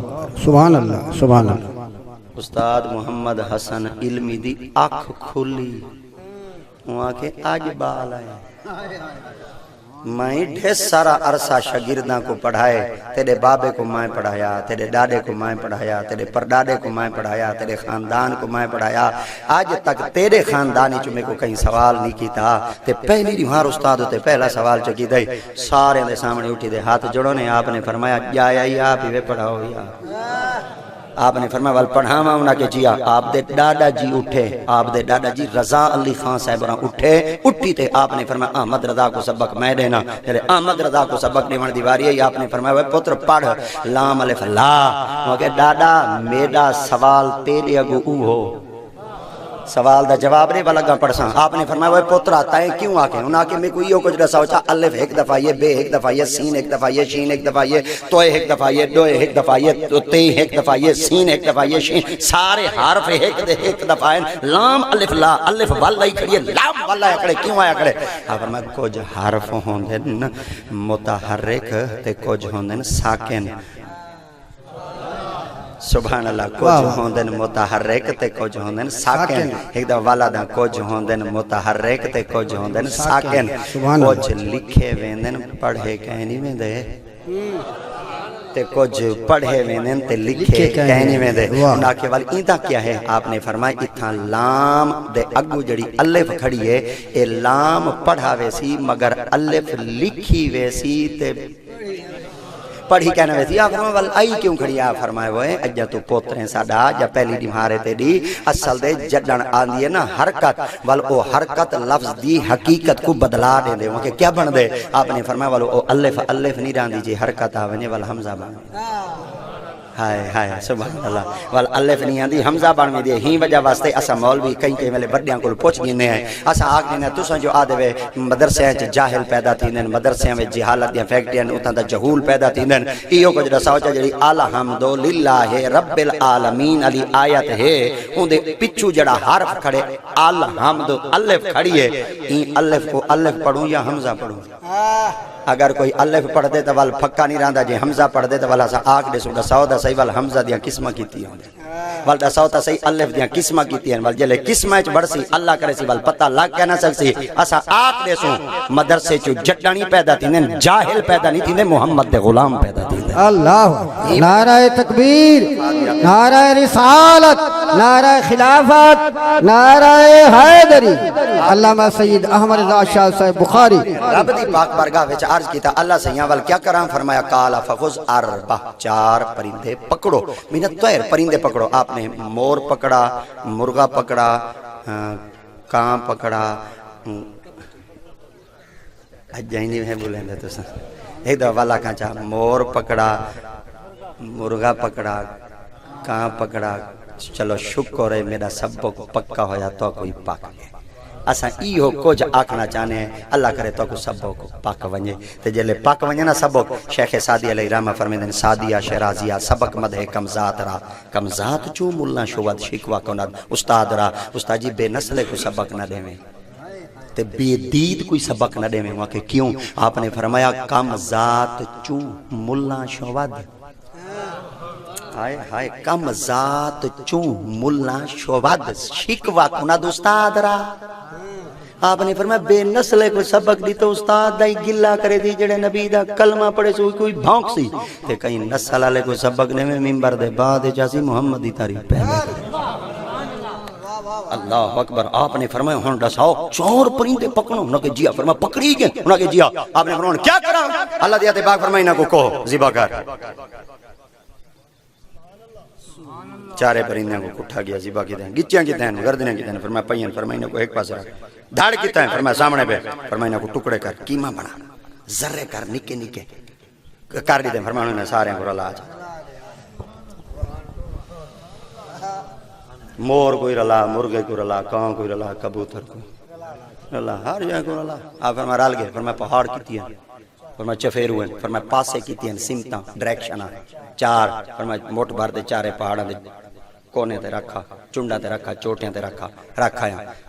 [SPEAKER 2] سبحان اللہ سبحان اللہ
[SPEAKER 1] استاد محمد حسن علمی دی آنکھ کھلی وہاں کے آج بال آئے میں ڈھیر سارا عرصہ شاگرداں کو پڑھائے تیرے بابے کو میں پڑھایا تیرے ڈاڈے کو میں پڑھایا تیرے پرداڈے کو میں پڑھایا تیرے خاندان کو میں پڑھایا آج تک تیرے خاندانی چو میں کو کہیں سوال نہیں کیتا تے پہلی ریمار استاد ہوتے پہلا سوال چکی دے سارے دے سامنے اٹھی دے ہاتھ جوڑوں نے آپ نے فرمایا جایا ہی آپ ہی پڑھاؤ یا آپ نے فرمایا وال پڑھاواں انہاں کے جی آپ دے ڈاڈا جی اٹھے آپ دے ڈاڈا جی رضا علی خان صاحب اٹھے اٹھی تے آپ نے فرمایا احمد رضا کو سبق میں دینا تیرے احمد رضا کو سبق دیوان دیواری ہے آپ نے فرمایا وہ پتر پڑھ لام الف لا وہ کہ ڈاڈا میرا سوال تیرے اگو او ہو سوال دا جواب نہیں بلگا پڑھساں آپ نے فرمایا وہ پترا تائیں کیوں آکے انہاں کے میں کوئی کچھ رسا ہوچا الف ایک دفعہ یہ بے ایک دفعہ یہ سین ایک دفعہ یہ شین ایک دفعہ یہ توئے ایک دفعہ یہ دوئے ایک دفعہ یہ تے ایک دفعہ یہ سین ایک دفعہ یہ شین سارے حرف ایک دفعہ ہیں لام الف لا الف والا ہی کھڑی ہے لام والا کھڑے کیوں آیا کھڑے آپ فرمایا کچھ حرف ہوندے متحرک تے کچھ ہوندے ساکن سبحان اللہ کچھ ہوندن متحرک تے کچھ ہوندن ساکن ایک دفعہ والا دا کچھ ہوندن متحرک تے کچھ ہوندن ساکن کچھ لکھے ویندن پڑھے کہنی میں دے تے کچھ پڑھے ویندن تے لکھے کہنی میں دے انہاں کے والی ایندہ کیا ہے آپ نے فرمایا اتھا لام دے اگو جڑی الف کھڑی ہے اے لام پڑھا ویسی مگر الف لکھی ویسی تے پڑھی کہنا ویسی آپ فرمایا وال آئی کیوں کھڑی آپ فرمایا وہ ہے اجا تو پوتریں ساڑا جا پہلی دیمارے تے دی اصل دے جڑن آندی ہے نا حرکت وال او حرکت لفظ دی حقیقت کو بدلا دے دے وہاں کہ کیا بن دے آپ نے فرمایا وال او الف نہیں راندی جی حرکت آونے وال حمزہ بن ہائے ہائے سبحان اللہ وال الف نہیں آندی حمزہ بن میں دے ہی وجہ واسطے اسا مولوی کئی کئی ملے بڑیاں کو پوچھ گینے ہیں اسا آگ دینے تُساں جو آدھے وے مدرسے ہیں جاہل پیدا تھیندن مدرسے ہیں جہالت دیاں فیکٹریاں اتنا دا جہول پیدا تھیندن ایو کو جڑا سوچا جڑی الحمد للہ رب العالمین علی آیت ہے ان دے پچھو جڑا حرف کھڑے الحمد الف کھڑی ہے این الف کو الف پڑھوں یا حمزہ پڑھوں اگر کوئی الف پڑھ دے تو وال پھکا نہیں رہندا جی حمزہ پڑھ دے تو والا سا آگ دے سو دساؤ دا صحیح وال حمزہ دیاں قسمہ کیتی ہوں وال دساؤ تا صحیح الف دیاں قسمہ کیتی ہیں وال جلے قسمہ اچ بڑھ سی اللہ کرے سی وال پتہ لگ کہنا سکسی اسا آگ دے سو مدرسے چو جٹانی پیدا تھیندن جاہل پیدا نہیں تھیندن محمد دے غلام پیدا تھیندن
[SPEAKER 2] اللہ نعرہ تکبیر نعرہ رسالت نعرہ خلافت نعرہ حیدری علامہ سید احمد رضا شاہ صاحب بخاری
[SPEAKER 1] رب دی پاک بارگاہ وچ عرض کیتا اللہ سے یہاں وال کیا کرام فرمایا کالا فخذ اربع 4 پرندے پکڑو من الطیر پرندے پکڑو آپ نے مور پکڑا مرغا پکڑا کان پکڑا جائنی میں بولیں دے تو سن ایک دفعہ والا کہاں چاہا مور پکڑا مرغا پکڑا کان پکڑا چلو شکر ہے میرا سبق پکا ہویا تو کوئی پاک گئے اساں ایہو کچھ آکھنا چاہنے ہیں اللہ کرے تو کو سبق پاک ونجے تے جلے پاک ونجے نا سبق شیخ سادی علیہ رحمہ فرمیدن سادیہ شرازیہ سبق مدہ کمزات را کمزات چو ملنا شواد شکوا کند استاد را استاد جی بے نسلے کو سبق نہ دے میں تے بے دید کوئی سبق نہ دے میں وہاں کہ کیوں آپ نے فرمایا کمزات چو ملنا شواد ہائے ہائے کم ذات چوں ملنا شواد شکوا کند استاد را آپ نے فرمایا بے نسلے کو سبق دی تو استاد دائی گلہ کرے دی جڑے نبی دا کلمہ پڑے سو کوئی بھونک سی تے کہیں نسل آلے کو سبق نے میں ممبر دے بعد جاسی محمد دی تاریخ پہلے اللہ اکبر. آپ نے فرمایا ہن دساؤ 4 پرندے پکڑو. انہوں نے جی فرمایا پکڑی گئے. انہوں نے جی آپ نے فرمایا کیا کرا. اللہ دی آیت پاک فرمائی نہ کو کہو ذبح کر. 4 پرندوں کو اٹھا گیا ذبح کی دین. گچیاں کی دین گردنیں کی دین. فرمایا پئین. فرمایا نہ کو ایک پاس رکھ. دھاڑ کیتا ہے. فرمایا سامنے پہ. فرمایا نہ کو ٹکڑے کر کیما بنا ذرے کر نکے نکے کر دی دیں. فرمایا نے سارے کو رلا جا. مور کوئی رلا, مرغے کو رلا, کان کوئی رلا, کبوتر کو رلا, ہر جگہ کو رلا. آپ فرمایا رل گئے. فرمایا پہاڑ کیتی ہیں. فرمایا چفیر ہوئے. فرمایا پاسے کیتی ہیں سمتاں ڈائریکشن 4. فرمایا موٹ بھر دے 4 پہاڑاں دے کونے تے رکھا, چنڈا تے رکھا, چوٹیاں تے رکھا.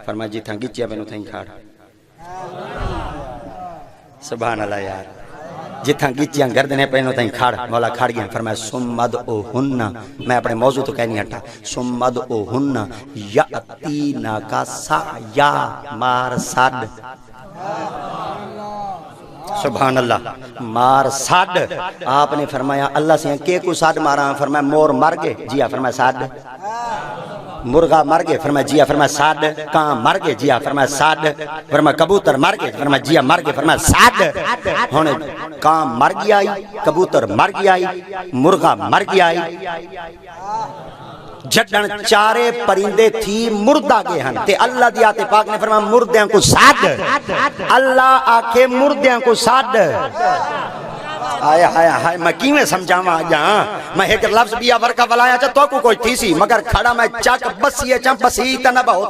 [SPEAKER 1] فرمایا جتھاں گچیا پینو تھیں کھاڑ. سبحان اللہ یار. جتھاں گچیاں گردنے پینو تھیں کھاڑ مولا کھاڑ گیا. فرمایا سمد او ہن. میں اپنے موضوع تو کہنی ہٹا. سمد او ہن یاتینا کا سعیا مار سڈ. سبحان اللہ. مار سڈ. آپ نے فرمایا اللہ سے کے کو سڈ مارا. فرمایا مور مر گئے. جی فرمایا سڈ. مرغا مر گئے. فرمایا جی. فرمایا سڈ. کان مر گئے. جی فرمایا سڈ. فرمایا کبوتر مر گئے. فرمایا جی مر گئے. فرمایا سڈ. ہن کان مر گیا, کبوتر مر گیا, مرغا مر گیا. جڈن 4 پرندے تھی مردہ گئے ہن تے اللہ دی آیت پاک نے فرمایا مردیاں کو سڈ. اللہ آکھے مردیاں کو سڈ. آئے ہائے ہائے میں کیویں سمجھاواں جا. میں ایک لفظ بیا ورکا ولایا چا تو کوئی تھی سی مگر کھڑا میں چک بسیے چا بسی تے نہ بہو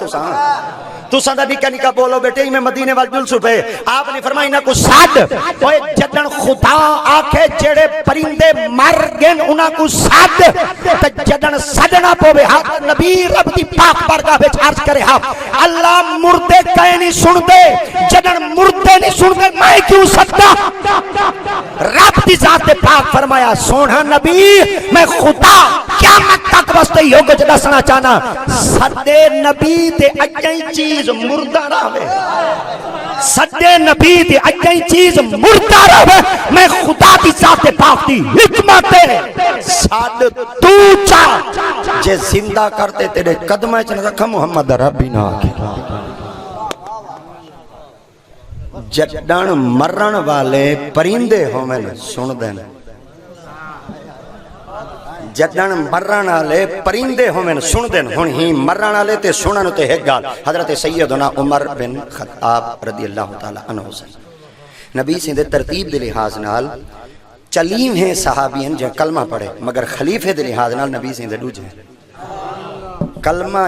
[SPEAKER 1] تساں دا بھی کنی کا بولو بیٹے میں مدینے وال جلسو پہ. آپ نے فرمایا نہ کو سڈ. اوے جدن خدا آکھے جڑے پرندے مر گئے انہاں کو سڈ تے جدن سڈنا پوے ہا نبی رب دی پاک بارگاہ وچ عرض کرے ہا اللہ مردے کہے نہیں سن دے. جدن مردے نہیں سن دے میں کیوں سکتا. رب دی ذات پاک فرمایا سونا نبی میں خدا قیامت تک واسطے یہ کچھ دسنا چاہنا سدے نبی دے اجئی چیز مردہ رہے. سدے نبی دے اجئی چیز مردہ رہے. میں خدا دی ذات پاک دی حکمت سد تو چاہ جے زندہ کرتے تیرے قدمیں چ رکھا محمد ربی نہ جڈن مرن والے پرندے ہومن سن دین. جڈن مرن والے پرندے ہومن سن دین. ہن ہی مرن والے تے سنن تے ایک گل حضرت سیدنا عمر بن خطاب رضی اللہ تعالی عنہ سے نبی سے دے ترتیب دے لحاظ نال چلیم ہیں صحابین جو کلمہ پڑھے مگر خلیفے دے لحاظ نال نبی سے دے دوجے کلمہ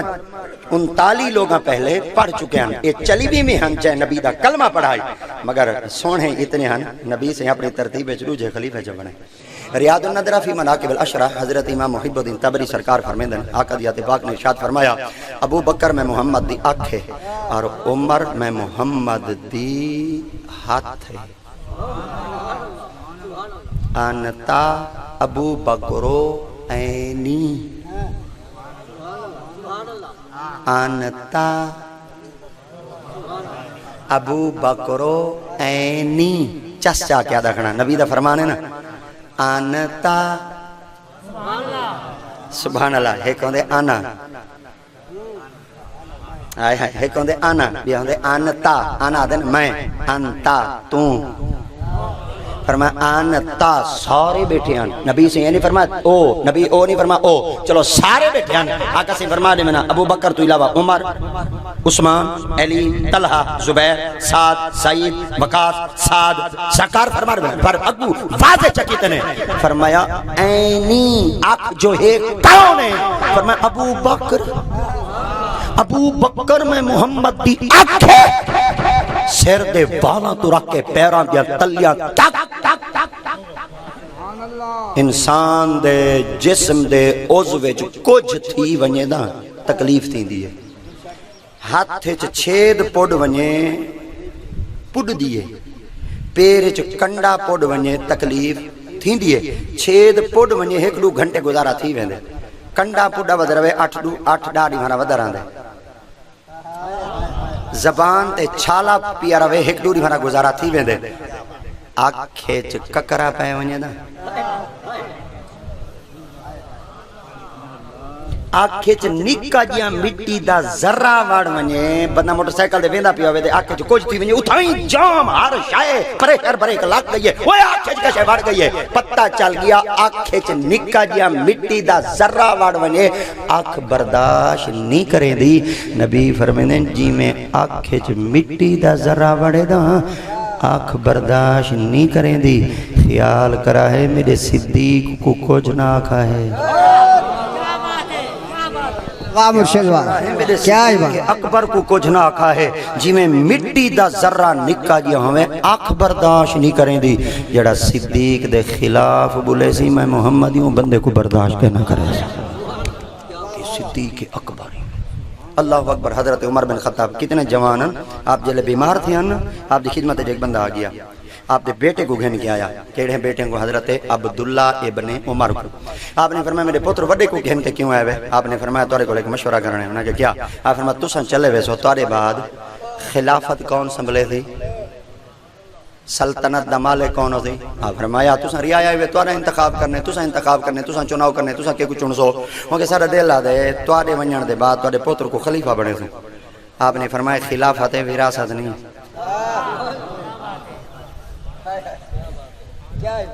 [SPEAKER 1] 39 لوگاں پہلے پڑھ چکے ہیں. یہ چلی بھی میں ہن چاہے نبی دا کلمہ پڑھائی مگر سونے اتنے ہن نبی سے اپنی ترتیب دوجے خلیفے جو بنے. ریاض النظرہ فی مناقب الاشرہ حضرت امام محب الدین طبری سرکار فرمیندن آقا دی ذات پاک نے ارشاد فرمایا ابو بکر میں محمد دی آنکھ ہے اور عمر میں محمد دی ہاتھ ہے. انتا ابو بکرو عینی. انتا ابو بکرو عینی. چس چا کیا دکھنا نبی دا فرمان ہے نا. انتا سبحان اللہ. ایک ہوندے انا آئے ہائے. ایک ہوندے انا بھی ہوندے انتا. انا دن میں انتا تو. فرمایا انتا سارے بیٹھے ہیں. نبی سے یہ نہیں فرمایا او. نبی او نہیں فرمایا او. چلو سارے بیٹھے ہیں. آقا سے فرما دے منا ابو بکر تو علاوہ عمر عثمان علی طلحہ زبیر سعد سعید وقاص سعد سرکار فرما دے پر ابو واضح چکیتے نے فرمایا عینی آپ جو ہے کون ہے. فرمایا ابو بکر. ابو بکر میں محمد دی آنکھ ہے. سر دے بالاں تو رکھ کے پیراں دیا تلیاں تک انسان دے جسم دے عضو وچ کچھ تھی ونجے دا تکلیف تھیندی ہے. ہاتھ وچ چھید پڑ ونجے پڑ دیے. پیر وچ کنڈا پڑ ونجے تکلیف تھیندی ہے. چھید پڑ ونجے 1-2 گھنٹے گزارا تھی ویندے. کنڈا پڑا ود رہے 8 ڈاڑی ہمارا ود رہندے. زبان تے چھالا پیا رہے 1-2 ہمارا گزارا تھی ویندے. آنکھے چ ککرا پے ونجے دا آنکھے چ نکا جیا مٹی دا ذرہ وڑ ونجے بندہ موٹر سائیکل دے ویندا پیا ہوے تے آنکھے چ کچھ تھی ونجے اتھائیں جام ہر شے پریشر بریک لگ گئی ہے اوے آنکھے چ کشے وڑ گئی ہے پتہ چل گیا آنکھے چ نکا جیا مٹی دا ذرہ وڑ ونجے آنکھ برداشت نہیں کرے دی نبی فرمیندے جی میں آنکھے چ مٹی دا ذرہ وڑے دا آنکھ برداشت نہیں کریں دی خیال کرا ہے میرے صدیق کو کچھ نہ آکھا ہے
[SPEAKER 2] واہ مرشد واہ کیا ہے بات
[SPEAKER 1] اکبر کو کچھ نہ آکھا ہے جی میں مٹی دا ذرہ نکا جی ہمیں آنکھ برداشت نہیں کریں دی جڑا صدیق دے خلاف بولے سی میں محمدیوں بندے کو برداشت نہ کرے سی صدیق اکبر اللہ اکبر حضرت عمر بن خطاب کتنے جوان ہیں آپ جلے بیمار تھے ہیں آپ دی خدمت ایک بندہ آ گیا آپ دے بیٹے کو گھن کے آیا کیڑے بیٹے کو حضرت عبداللہ ابن عمر کو آپ نے فرمایا میرے پتر وڈے کو گھن کے کیوں آئے ہوئے آپ نے فرمایا تورے کو ایک مشورہ کرنے انہوں نے کیا آپ فرمایا تساں چلے ہوئے سو تورے بعد خلافت کون سنبھلے تھی سلطنت دا مالک کون ہوتی آپ فرمایا تساں رعایا ہوئے تورے انتخاب کرنے تساں چناؤ کرنے تساں کے کو چن سو کیونکہ سارا دل آ دے تورے ونجن دے بعد تورے پتر کو خلیفہ بنے تھے آپ نے فرمایا خلافت وراثت نہیں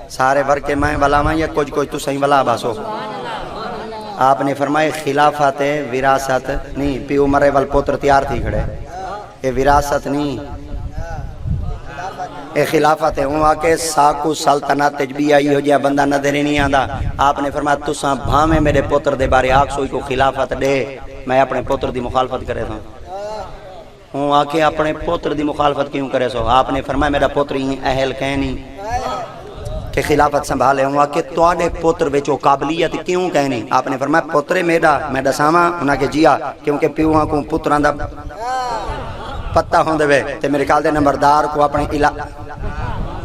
[SPEAKER 1] سارے ورکے میں ولا میں یا کچھ تو صحیح ولا باسو آپ نے فرمایا خلافت وراثت نہیں پیو مرے وال پوتر تیار تھی کھڑے یہ وراثت نہیں اے خلافت ہے وہاں کے ساکو سلطنت تجبی آئی ہو جیا بندہ نظر ہی نہیں آندا آپ نے فرمایا تساں بھامے میرے پوتر دے بارے آگ سوئی کو خلافت دے میں اپنے پوتر دی مخالفت کرے تھا ہوں آکے اپنے پوتر دی مخالفت کیوں کرے سو آپ نے فرمایا میرا پوتر ہی اہل کہنی کہ خلافت سنبھالے ہوں آکے توڑے پوتر بچو قابلیت کیوں کہنی آپ نے فرمایا پوترے میڈا ساما انہاں کے جیا کیونکہ پیوہاں کو پتران دا پتہ ہوں دے تے میرے کال دے نمبردار کو اپنے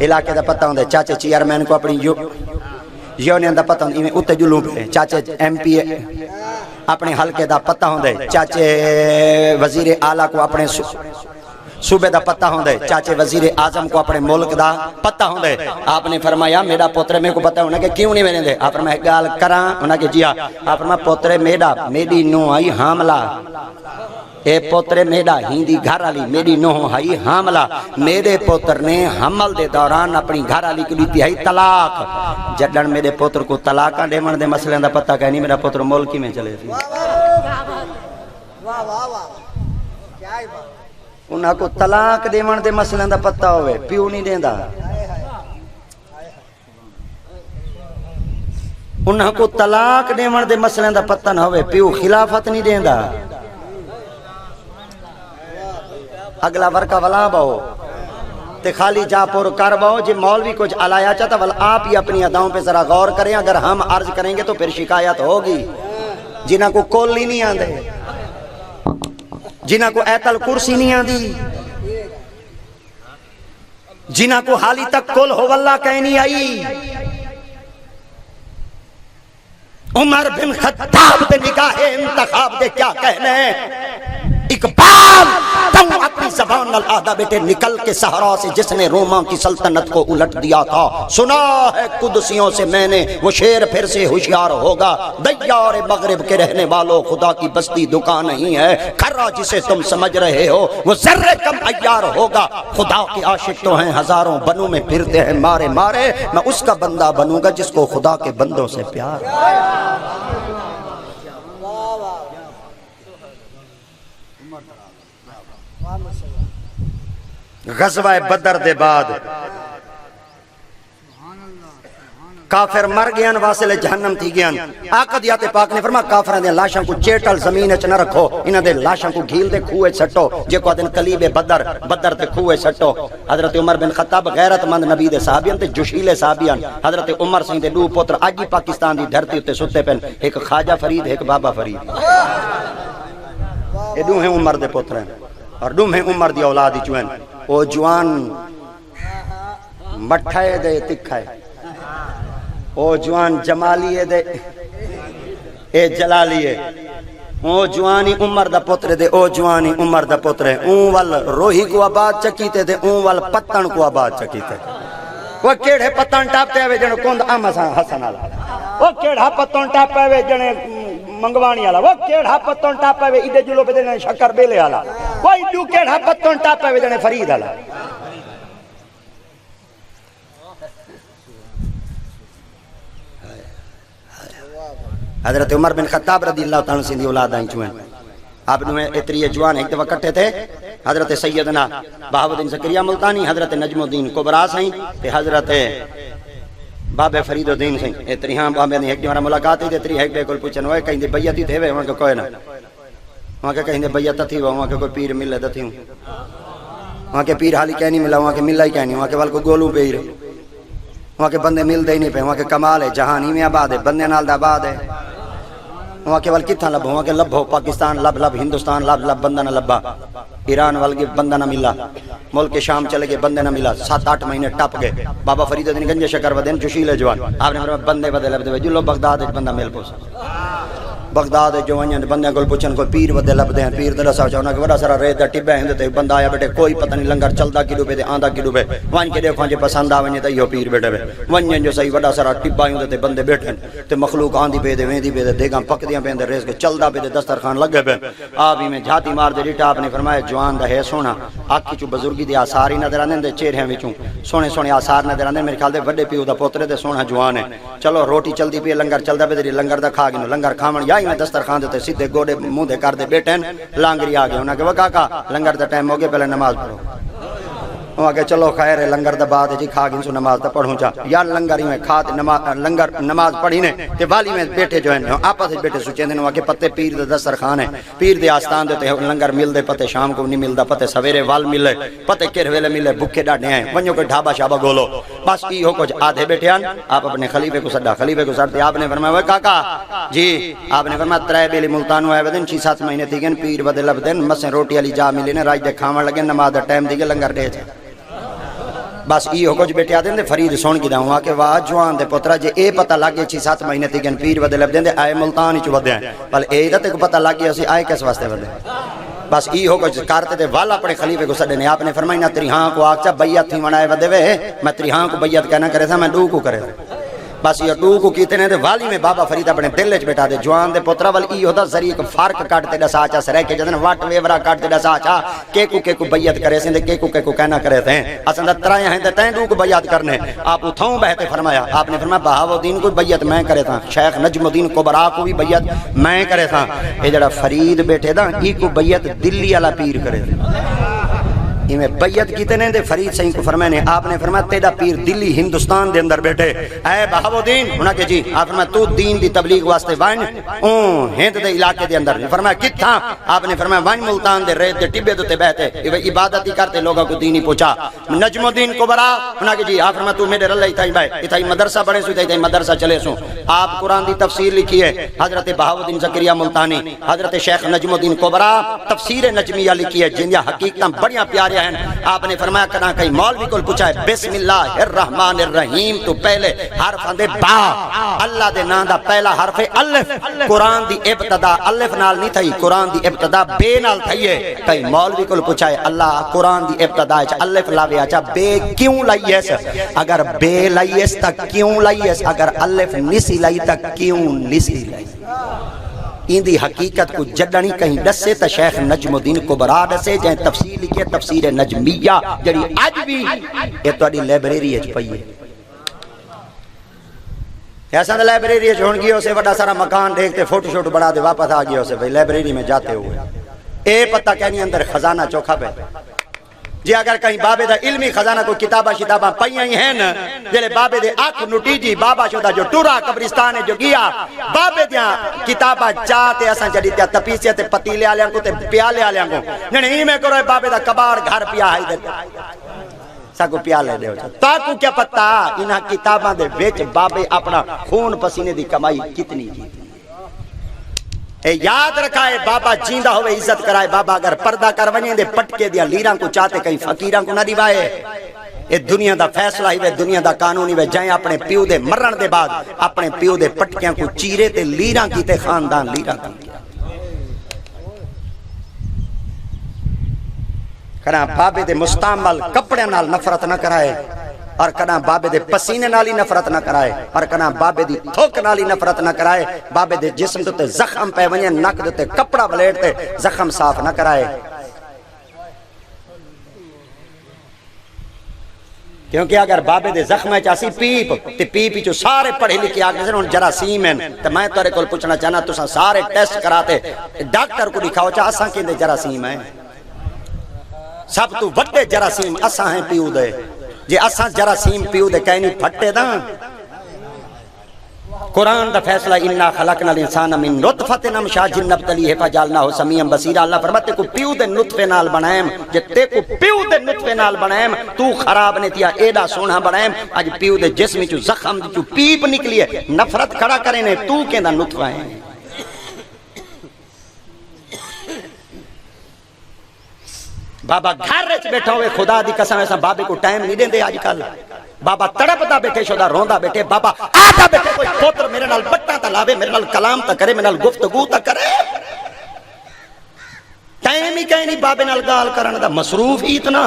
[SPEAKER 1] علاقے دا پتہ ہوں دے چاچے چیئرمین کو اپنی یونین دا پتہ ہوں دے اتے جلوں پہ چاچے ایم پی اپنے حلقے دا پتہ ہوں دے چاچے وزیر اعلیٰ کو اپنے صوبے دا پتہ ہوں دے چاچے وزیر اعظم کو اپنے ملک دا پتہ ہوں دے آپ نے فرمایا میرا پوترے میں کو پتہ ہونا کہ کیوں نہیں میں دے آپ فرمایا گال کران انہاں کے جیا آپ فرمایا پوترے میری نو آئی حاملہ اے پوترے میڈا ہندی گھر آلی میری نوح ہائی حاملہ میرے پوتر نے حمل دے دوران اپنی گھر آلی کو لیتی ہے طلاق جڈن میرے پوتر کو طلاقاں دیمن دے مسئلے دا پتہ کہنی میرا پوتر ملکی میں چلے تھی انہاں کو طلاق دیمن دے مسئلے دا پتہ ہوئے پیو نہیں دیندہ انہاں کو طلاق دیمن دے مسئلے دا پتہ نہ ہوئے پیو خلافت نہیں دیندہ اگلا ورکا ولا باؤ تے خالی جا پور کر باؤ جی مولوی کچھ علایا چاہتا ول آپ ہی اپنی اداؤں پہ ذرا غور کریں اگر ہم عرض کریں گے تو پھر شکایت ہوگی جنہ کو کول نہیں آندے جنہ کو ایت الکرسی نہیں آندی جنہ کو حالی تک کل ہو واللہ کہنی آئی عمر بن خطاب دے نگاہ انتخاب دے کیا کہنے اقبال تم اپنی زبان نال آدھا بیٹے نکل کے صحرا سے جس نے روما کی سلطنت کو الٹ دیا تھا سنا ہے قدسیوں سے میں نے وہ شیر پھر سے ہوشیار ہوگا دیار مغرب کے رہنے والوں خدا کی بستی دکان نہیں ہے کھرا جسے تم سمجھ رہے ہو وہ ذرے کم عیار ہوگا خدا کے عاشق تو ہیں ہزاروں بنوں میں پھرتے ہیں مارے مارے میں اس کا بندہ بنوں گا جس کو خدا کے بندوں سے پیار غزوہ بدر دے بعد کافر مر گیان واصل جہنم تھی گیان آقا دیات پاک نے فرمایا کافران دے لاشاں کو چیٹل زمین اچ نہ رکھو انہ دے لاشاں کو گھیل دے کھوئے سٹو جے کو دن قلیب بدر تے کھوئے سٹو حضرت عمر بن خطاب غیرت مند نبی دے صحابیان تے جشیل صحابیان حضرت عمر سنگھ دے دو پتر آج ہی پاکستان دی دھرتی تے ستے پن ایک خواجہ فرید ایک بابا فرید یہ دو ہیں عمر دے پتر ہیں اور دو ہیں عمر دی اولادی چوین او جوان مٹھائے دے تکھائے او جوان جمالیے دے اے جلالیے او جوانی عمر دا پتر دے او جوانی عمر دا پتر ہے اون وال روہی کو آباد چکیتے دے اون وال پتن کو آباد چکیتے وہ کیڑے پتن ٹاپتے ہوئے جنہوں کند آم حسن آلا وہ کیڑا پتن ٹاپتے ہوئے جنہوں منگوانی والا وہ کیڑا پتوں ٹاپے وے ایڈے جلو پہ دینے شکر بیلے والا وہ ایڈو کیڑا پتوں ٹاپے وے دینے فرید والا حضرت عمر بن خطاب رضی اللہ تعالیٰ سے دی اولاد آئیں چوئیں آپ نے اتری جوان ایک دفعہ کٹھے تھے حضرت سیدنا بہاؤالدین زکریا ملتانی حضرت نجم الدین کبرا سائیں تے حضرت بابے فرید الدین سائیں اتری ہاں بابے نے ایک دیوارا ملاقات ہی تے اتری ایک دے کل پوچھن ہوئے کہیں دے بیعتی تھے وہاں کے کوئی نہ وہاں کے کہیں دے بیعت تھی وہاں کے کوئی پیر ملے تھی وہاں کے پیر حالی کہیں نہیں ملا وہاں کے ملا ہی کہیں نہیں وہاں کے والکو گولوں پیر وہاں کے بندے مل دے ہی نہیں پہ وہاں کے کمال ہے جہانی میں آباد ہے بندے نال دا آباد ہے وہاں کے وال کتھا لب وہاں کے لب ہو پاکستان لب لب ہندوستان لب لب بندہ نہ لبا ایران وال کے بندہ نہ ملا ملک شام چلے گئے بندے نہ ملا 7-8 مہینے ٹپ گئے بابا فرید الدین گنج شکر ودین جوشیلے جوان آپ نے فرمایا بندے بدے لب دے جو لو بغداد وچ بندہ مل پوسا بغداد جو ونجن بندے کول پوچھن کوئی پیر ودے لب دے پیر تے دسا چاہنا کہ بڑا سارا ریت دا ٹبے ہندے تے بندہ آیا بیٹھے کوئی پتہ نہیں لنگر چلدا کیڑو پہ تے آندا کیڑو پہ وان کے دیکھو جے پسند آویں تے یو پیر بیٹھے ونجن جو صحیح بڑا سارا ٹبا ہندے تے بندے بیٹھن تے مخلوق آندی پہ تے ویندی پہ تے دیگاں پکدیاں پہ تے ریس کے چلدا پہ تے دسترخوان لگے پہ آپ ہی میں جھاتی مار دے ڈٹا آپ نے فرمایا جوان دا ہے سونا اکھ چوں بزرگی دے آثار ہی نظر آندے چہرے وچوں سونے سونے آثار نظر آندے میرے خیال دے وڈے پیو دا پوترے تے سونا جوان ہے چلو روٹی چلدی پئی لنگر چلدا پہ تے لنگر دا کھا گنو لنگر کھاون یا میں دسترخوان تے سیدھے گوڑے منہ دے کر دے بیٹھن لانگری آ گئے انہاں کہ وہ کاکا لنگر دا ٹائم ہو گیا پہلے نماز پڑھو وہاں کہ چلو خیر ہے لنگر دا بعد جی کھا گن سو نماز دا پڑھوں چا یا لنگر ہی میں کھا لنگر نماز پڑھی نے تے والی میں بیٹھے جو ہیں آپس وچ بیٹھے سوچے دے وہاں کہ پتے پیر دا دسترخوان ہے پیر دے آستان دے تے لنگر مل دے پتے شام کو نہیں ملدا پتے سویرے وال ملے پتے کر ویلے ملے بھوکے ڈاڈے ہیں ونجو کہ ڈھابا شابا گولو بس کی ہو کچھ آدھے بیٹھے ہیں آپ اپنے خلیفے کو سدا خلیفے کو سدتے آپ نے فرمایا وہ کاکا جی آپ نے فرمایا ترے بیلی ملتان ہوئے ودن 6-7 مہینے تھی گن پیر ودے لب دن مسیں روٹی علی جا ملی نے راج دے کھاون لگے نماز دا ٹائم دی گے لنگر دے جائے بس ای ہو کچھ بیٹے آدھیں دے فرید سون کی داؤں کہ واہ جوان دے پترہ جے اے پتہ لگے 6-7 مہینے تھی گن پیر ودے لب دیں دے آئے ملتان ہی چو ودے ہیں بل اے دا تے کو پتہ لگے اسی آئے کس واسطے ودے بس ای ہو کچھ کارتے دے والا اپنے خلیفے کو سڑے نے آپ نے فرمائی نا تری ہاں کو آکچا بیعت تھی منائے ودے وے میں تری ہاں کو بیعت کہنا کرے تھا میں دو کو کرے تھا بس یہ دو کو کیتے نے دے والی میں بابا فرید اپنے دل وچ بیٹھا دے جوان دے پترا ول ای ہوتا ذریعہ کو فرق کاٹتے دسا چا سرے کے جدن واٹ ویورا کاٹتے دسا چا کے کو بیعت کرے سن دے کے کو کہنا کرے تھے اساں دا ترائے ہیں تے تیں دو کو بیعت کرنے آپ اتھوں بہتے فرمایا آپ نے فرمایا بہاؤالدین کو بیعت میں کرے تھا شیخ نجم الدین کبرا کو بھی بیعت میں کرے تھا اے جڑا فرید بیٹھے دا ای کو بیعت دلی والا پیر کرے یہ میں بیعت کیتے نے دے فرید صحیح کو فرمائے نے آپ نے فرمایا تیرا پیر دلی ہندوستان دے اندر بیٹھے اے بہاؤالدین انہاں کہ جی آپ فرمایا تو دین دی تبلیغ واسطے وائن ہند دے علاقے دے اندر فرمایا کتھا آپ نے فرمایا وائن ملتان دے ریت دے ٹبے دے بہتے عبادت ہی کرتے لوگوں کو دینی پوچھا نجم الدین کبرا انہاں کہ جی آپ فرمایا تو میرے رلے تھائی بھائی اتھائی مدرسہ بڑے سو اتھائی مدرسہ چلے سو آپ قرآن دی تفسیر لکھی ہے حضرت بہاؤالدین زکریا ملتانی حضرت شیخ نجم الدین کبرا تفسیر نجمیہ لکھی ہے جن حقیقتاں بڑیاں پیارے ہیں آپ نے فرمایا کنا کئی مولوی کو پوچھا ہے بسم اللہ الرحمن الرحیم تو پہلے حرف دے با اللہ دے نام دا پہلا حرف الف قرآن دی ابتدا الف نال نہیں تھی قرآن دی ابتدا بے نال تھی ہے کئی مولوی کو پوچھا ہے اللہ قرآن دی ابتدا الف لاوے اچھا بے کیوں لائیے اگر بے لائیے تا کیوں لائیے اگر الف نسی لائی تا کیوں نسی لائی این دی حقیقت کو جڈنی کہیں دسے تا شیخ نجم الدین کبرا دسے جائیں تفسیر لکھے تفسیر نجمیہ جڑی آج بھی یہ تو اڈی لائبریری ہے پئی ہے ایسا دا لائبریری ہے ہون گیا اسے وڈا سارا مکان دیکھتے فوٹو شوٹو بڑھا دے واپس آ گیا اسے بھئی لائبریری میں جاتے ہوئے اے پتہ کہنی اندر خزانہ چوکھا پہ جی اگر کہیں بابے دا علمی خزانہ کو کتابہ شتابہ پئیاں ہی ہیں نا جلے بابے دے آنکھ نٹی جی بابا شدہ جو ٹورا قبرستان جو گیا بابے دیا کتابہ چاہتے اساں جڑی تیا تپیسیہ تے پتیلے آلیاں کو تے پیالے آلیاں کو نہیں میں کرو بابے دا کبار گھر پیا ہائی دے ساکو پیالے دے ہو چھا تاکو کیا پتا انہاں کتاباں دے ویچ بابے اپنا خون پسینے دی کمائی کتنی کی اے یاد رکھائے بابا جیندہ ہوئے عزت کرائے بابا اگر پردہ کر ونیں دے پٹکے دیا لیراں کو چاہتے کہیں فقیراں کو نہ دیوائے اے دنیا دا فیصلہ ہی وے دنیا دا قانونی وے جائیں اپنے پیو دے مرن دے بعد اپنے پیو دے پٹکیاں کو چیرے تے لیراں کی تے خاندان لیراں کی کہنا بابے دے مستعمل کپڑے نال نفرت نہ کرائے اور کنا بابے دے پسینے نالی نفرت نہ کرائے اور کنا بابے دی تھوک نالی نفرت نہ کرائے بابے دے جسم تے زخم پہ ونجے نک تے کپڑا بلیٹ تے زخم صاف نہ کرائے کیونکہ اگر بابے دے زخم چاسی پیپ تے پیپ چو سارے پڑھے لکھے آگے سے جراثیم ہیں تو میں تورے کول پوچھنا چاہنا تو سارے ٹیسٹ کراتے ڈاکٹر کو دکھاؤ چاہ اساں کے دے جراثیم ہیں سب تو وڈے جراثیم اساں ہیں پیو دے جے اساں جراثیم پیو دے کہیں نہیں پھٹے دا قرآن دا فیصلہ انا خلقنا الانسان من نطفۃ امشاج نبتلیہ فجعلناہ سمیعا بصیرا اللہ فرماتے کو پیو دے نطفے نال بنائیں جے تے کو پیو دے نطفے نال بنائیں تو خراب نے تیا ایڈا سونا بنائیں اج پیو دے جسم چو زخم چو پیپ نکلی ہے نفرت کھڑا کریں نے تو کہندا نطفہ ہے بابا گھر رچ بیٹھا ہوئے خدا دی قسم ایسا بابے کو ٹائم نہیں دیں دے آج کل بابا تڑپ دا بیٹھے شدہ روندا بیٹھے بابا آتا بیٹھے کوئی پوتر میرے نال بٹا تا لاوے میرے نال کلام تا کرے میرے نال گفتگو تا کرے ٹائم ہی کہیں نہیں بابے نال گال کرن دا مصروف ہی اتنا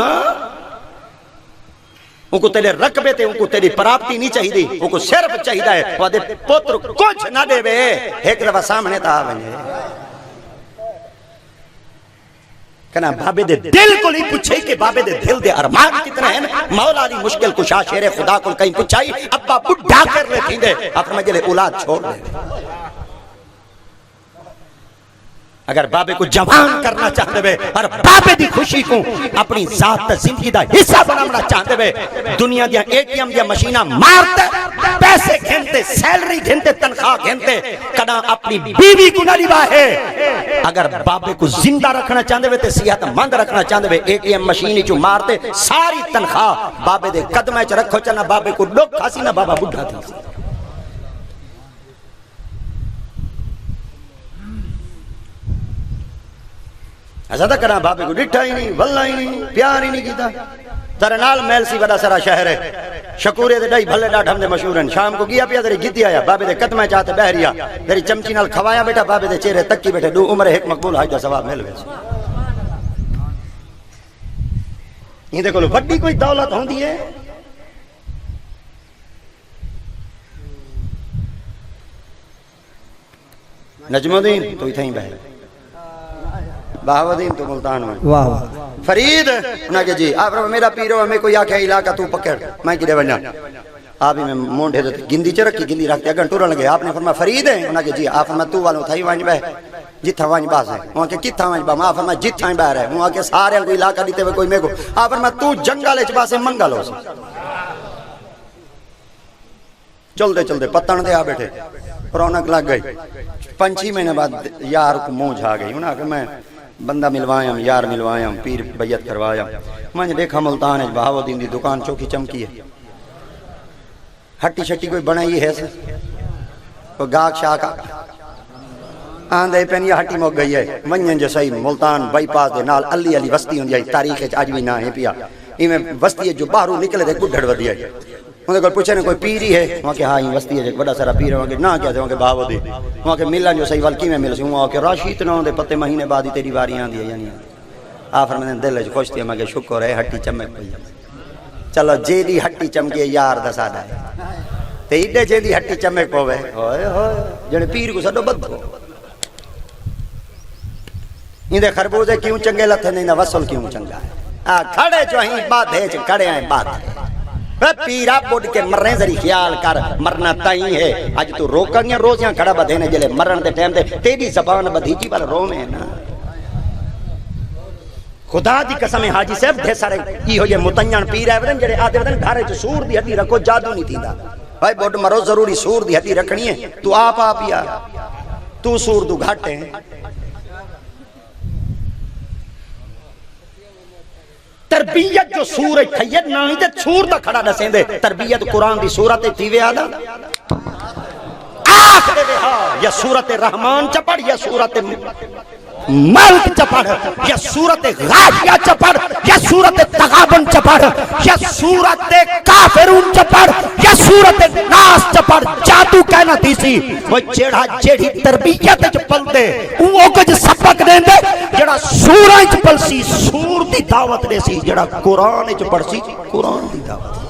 [SPEAKER 1] ان کو تیرے رقبے تے ان کو تیری پراپتی نہیں چاہی دی ان کو صرف چاہی دا ہے وہ دے پوتر کچھ نہ دے بے ایک دفعہ سامنے تا آویں کہنا بابے دے دل کو نہیں پوچھے کہ بابے دے دل دے ارمان کتنا ہے مولا علی مشکل کشا شیر خدا کو کہیں پوچھائی ابا بڑھا کر لے تھی دے اپنے مجھے اولاد چھوڑ دے اگر بابے کو جوان کرنا چاہتے بے اور بابے دی خوشی کو اپنی ذات زندگی دا حصہ بنانا چاہتے بے دنیا دیا ATM دیا مشینہ مارتے پیسے گھنتے سیلری گھنتے تنخواہ گھنتے کنا اپنی بیوی کو نہ نباہے اگر بابے کو زندہ رکھنا چاہتے بے تے صحت مند رکھنا چاہتے بے ATM مشینی چو مارتے ساری تنخواہ بابے دے قدمہ چ رکھو چاہنا بابے کو ڈوک کھاسی نہ بابا بڑھا تھی ایسا تھا کرنا بابے کو ڈٹھا ہی نہیں واللہ ہی نہیں پیار ہی نہیں کیتا ترنال میل سی بڑا سرا شہر ہے شکورے دے ڈائی بھلے ڈاٹھ ہم دے مشہور ہیں شام کو گیا پیا تیری گیتی آیا بابے دے قدمہ چاہتے بہریا تیری چمچی نال کھوایا بیٹا بابے دے چہرے تک کی بیٹھے دو عمر ایک مقبول حج دا ثواب مل ویسے یہ دیکھو لو بڑی کوئی دولت ہوندی ہے نجم الدین تو ہی تھیں بہر بہاودین تو ملتان میں
[SPEAKER 2] واہ واہ
[SPEAKER 1] فرید انہاں کہ جی آپ میرا پیرو ہمیں کوئی آکھے علاقہ تو پکڑ میں کدے بنیا آپ ہی میں مونڈے دے گندی چ رکھی گندی رکھتے اگر ٹورن لگے آپ نے فرمایا فرید ہے انہاں کہ جی آپ فرمایا تو والوں تھائی وانج بہ جتھا وانج باز ہے وہاں کہ کتھا وانج با میں فرمایا جتھا ہی باہر ہے وہاں کہ سارے کوئی علاقہ دیتے ہوئے کوئی میں کو آپ فرمایا تو جنگل وچ باسے منگل ہو چل دے پتن دے آ بیٹھے رونق لگ گئی 5 مہینے بعد یار کو منہ جھا گئی انہاں کہ میں بندہ ملوائیم یار ملوائیم پیر بیعت کروائیم میں نے دیکھا ملتان ہے بہاودین دی دکان چوکی چمکی ہے ہٹی شٹی کوئی بنائی ہے کوئی گاک شاک آندھے پہنی ہٹی موک گئی ہے ونجن جو صحیح ملتان بائی پاس دے نال علی علی وسطی ہوں جائی تاریخ آج بھی نہ ہے پیا میں وسطی ہے جو باہروں نکلے دے گڈھڑ ودی ہے انہیں کوئی پوچھے کوئی پیری ہے وہاں کہ ہاں یہ وسطی ہے بڑا سارا پیر ہے وہاں کہ نہ کیا تھے وہاں کہ بہاودین وہاں کہ ملن جو صحیح والکی میں مل سی وہاں کہ راشید نہ دے پتے مہینے بعد ہی تیری باری آن دی ہے یعنی آفر میں نے دل ہے خوش تھی میں کہ شکر ہے ہٹی چمک پئی چلو جے دی ہٹی چمکے یار دا ساڈا ہے تے ایڈے جے دی ہٹی چمک پوے ہوئے ہوئے جڑے پیر کو سڈو بد ہو اندے خربوزے کیوں چنگے لتھے نہیں نہ وصل کیوں چنگا ہے کھڑے جو ہیں بات ہے کھڑے ہیں بات ہے پیرا بوڑھ کے مرنے ذری خیال کر مرنا تائیں ہے آج تو روکاں روزیاں کھڑا بدھینے جلے مرن دے ٹائم دے تیری زبان بدھیجی پر رو میں نا خدا دی قسم حاجی صاحب دھے سارے کی ہو یہ متنجن پیر ہے ودن جڑے آدھے ودن گھارے جو سور دی ہڈی رکھو جادو نہیں تھی دا بھائی بوڑھ مرو ضروری سور دی ہڈی رکھنی ہے تو آپ یا تو سور دو گھاٹے ہیں تربیت جو سور تھید نہ ہی تے سور دا کھڑا نسیں دے تربیت قرآن دی سورت تیوے آدھا آخر دے ہاں یا سورت رحمان چپڑ یا سورت ملک چپڑ یا سورت غاشیہ چپڑ یا سورت تغابن چپڑ یا سورت کافرون چپڑ یا سورت ناس چپڑ جادو کہنا تیسی وہ جیڑا جیڑی تربیت چپل دے وہ کچھ سبق دیں دے جیڑا سورہ چپل سی سور دی دعوت دے سی جیڑا قرآن چپڑ سی قرآن دی دعوت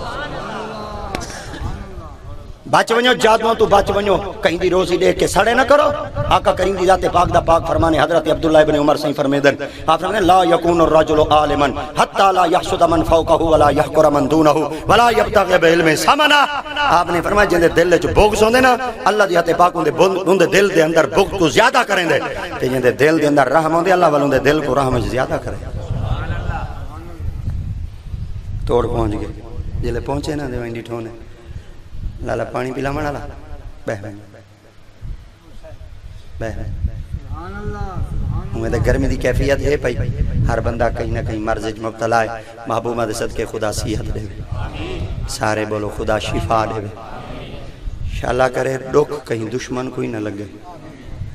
[SPEAKER 1] بچ ونجو جادوں تو بچ ونجو کہیں دی روزی دیکھ کے سڑے نہ کرو آقا کریم دی ذات پاک دا پاک فرمانے حضرت عبداللہ ابن عمر سے فرمیدن آپ فرمانے لا یکون الرجل عالما حتی لا یحسد من فوقہ ولا یحقر من دونہ ولا یبتغی بعلم سمنا آپ نے فرمایا جن دے دل چ بغض ہوندے نا اللہ دی ذات پاک ان دے دل دے اندر بغض کو زیادہ کریں دے تے جن دے دل دے اندر رحم ہوندے اللہ والوں دے دل کو رحم زیادہ کرے توڑ پہنچ گئے جلے پہنچے نا دے وینڈی ٹھونے لالا پانی پلا منا لا بہ بہ گرمی دی کیفیت ہے پئی ہر بندہ کہیں نہ کہیں مرض مبتلا ہے محبوبہ دے صدقے خدا صحت دے سارے بولو خدا شفا دے انشاءاللہ کرے ڈوک کہیں دشمن کوئی نہ لگے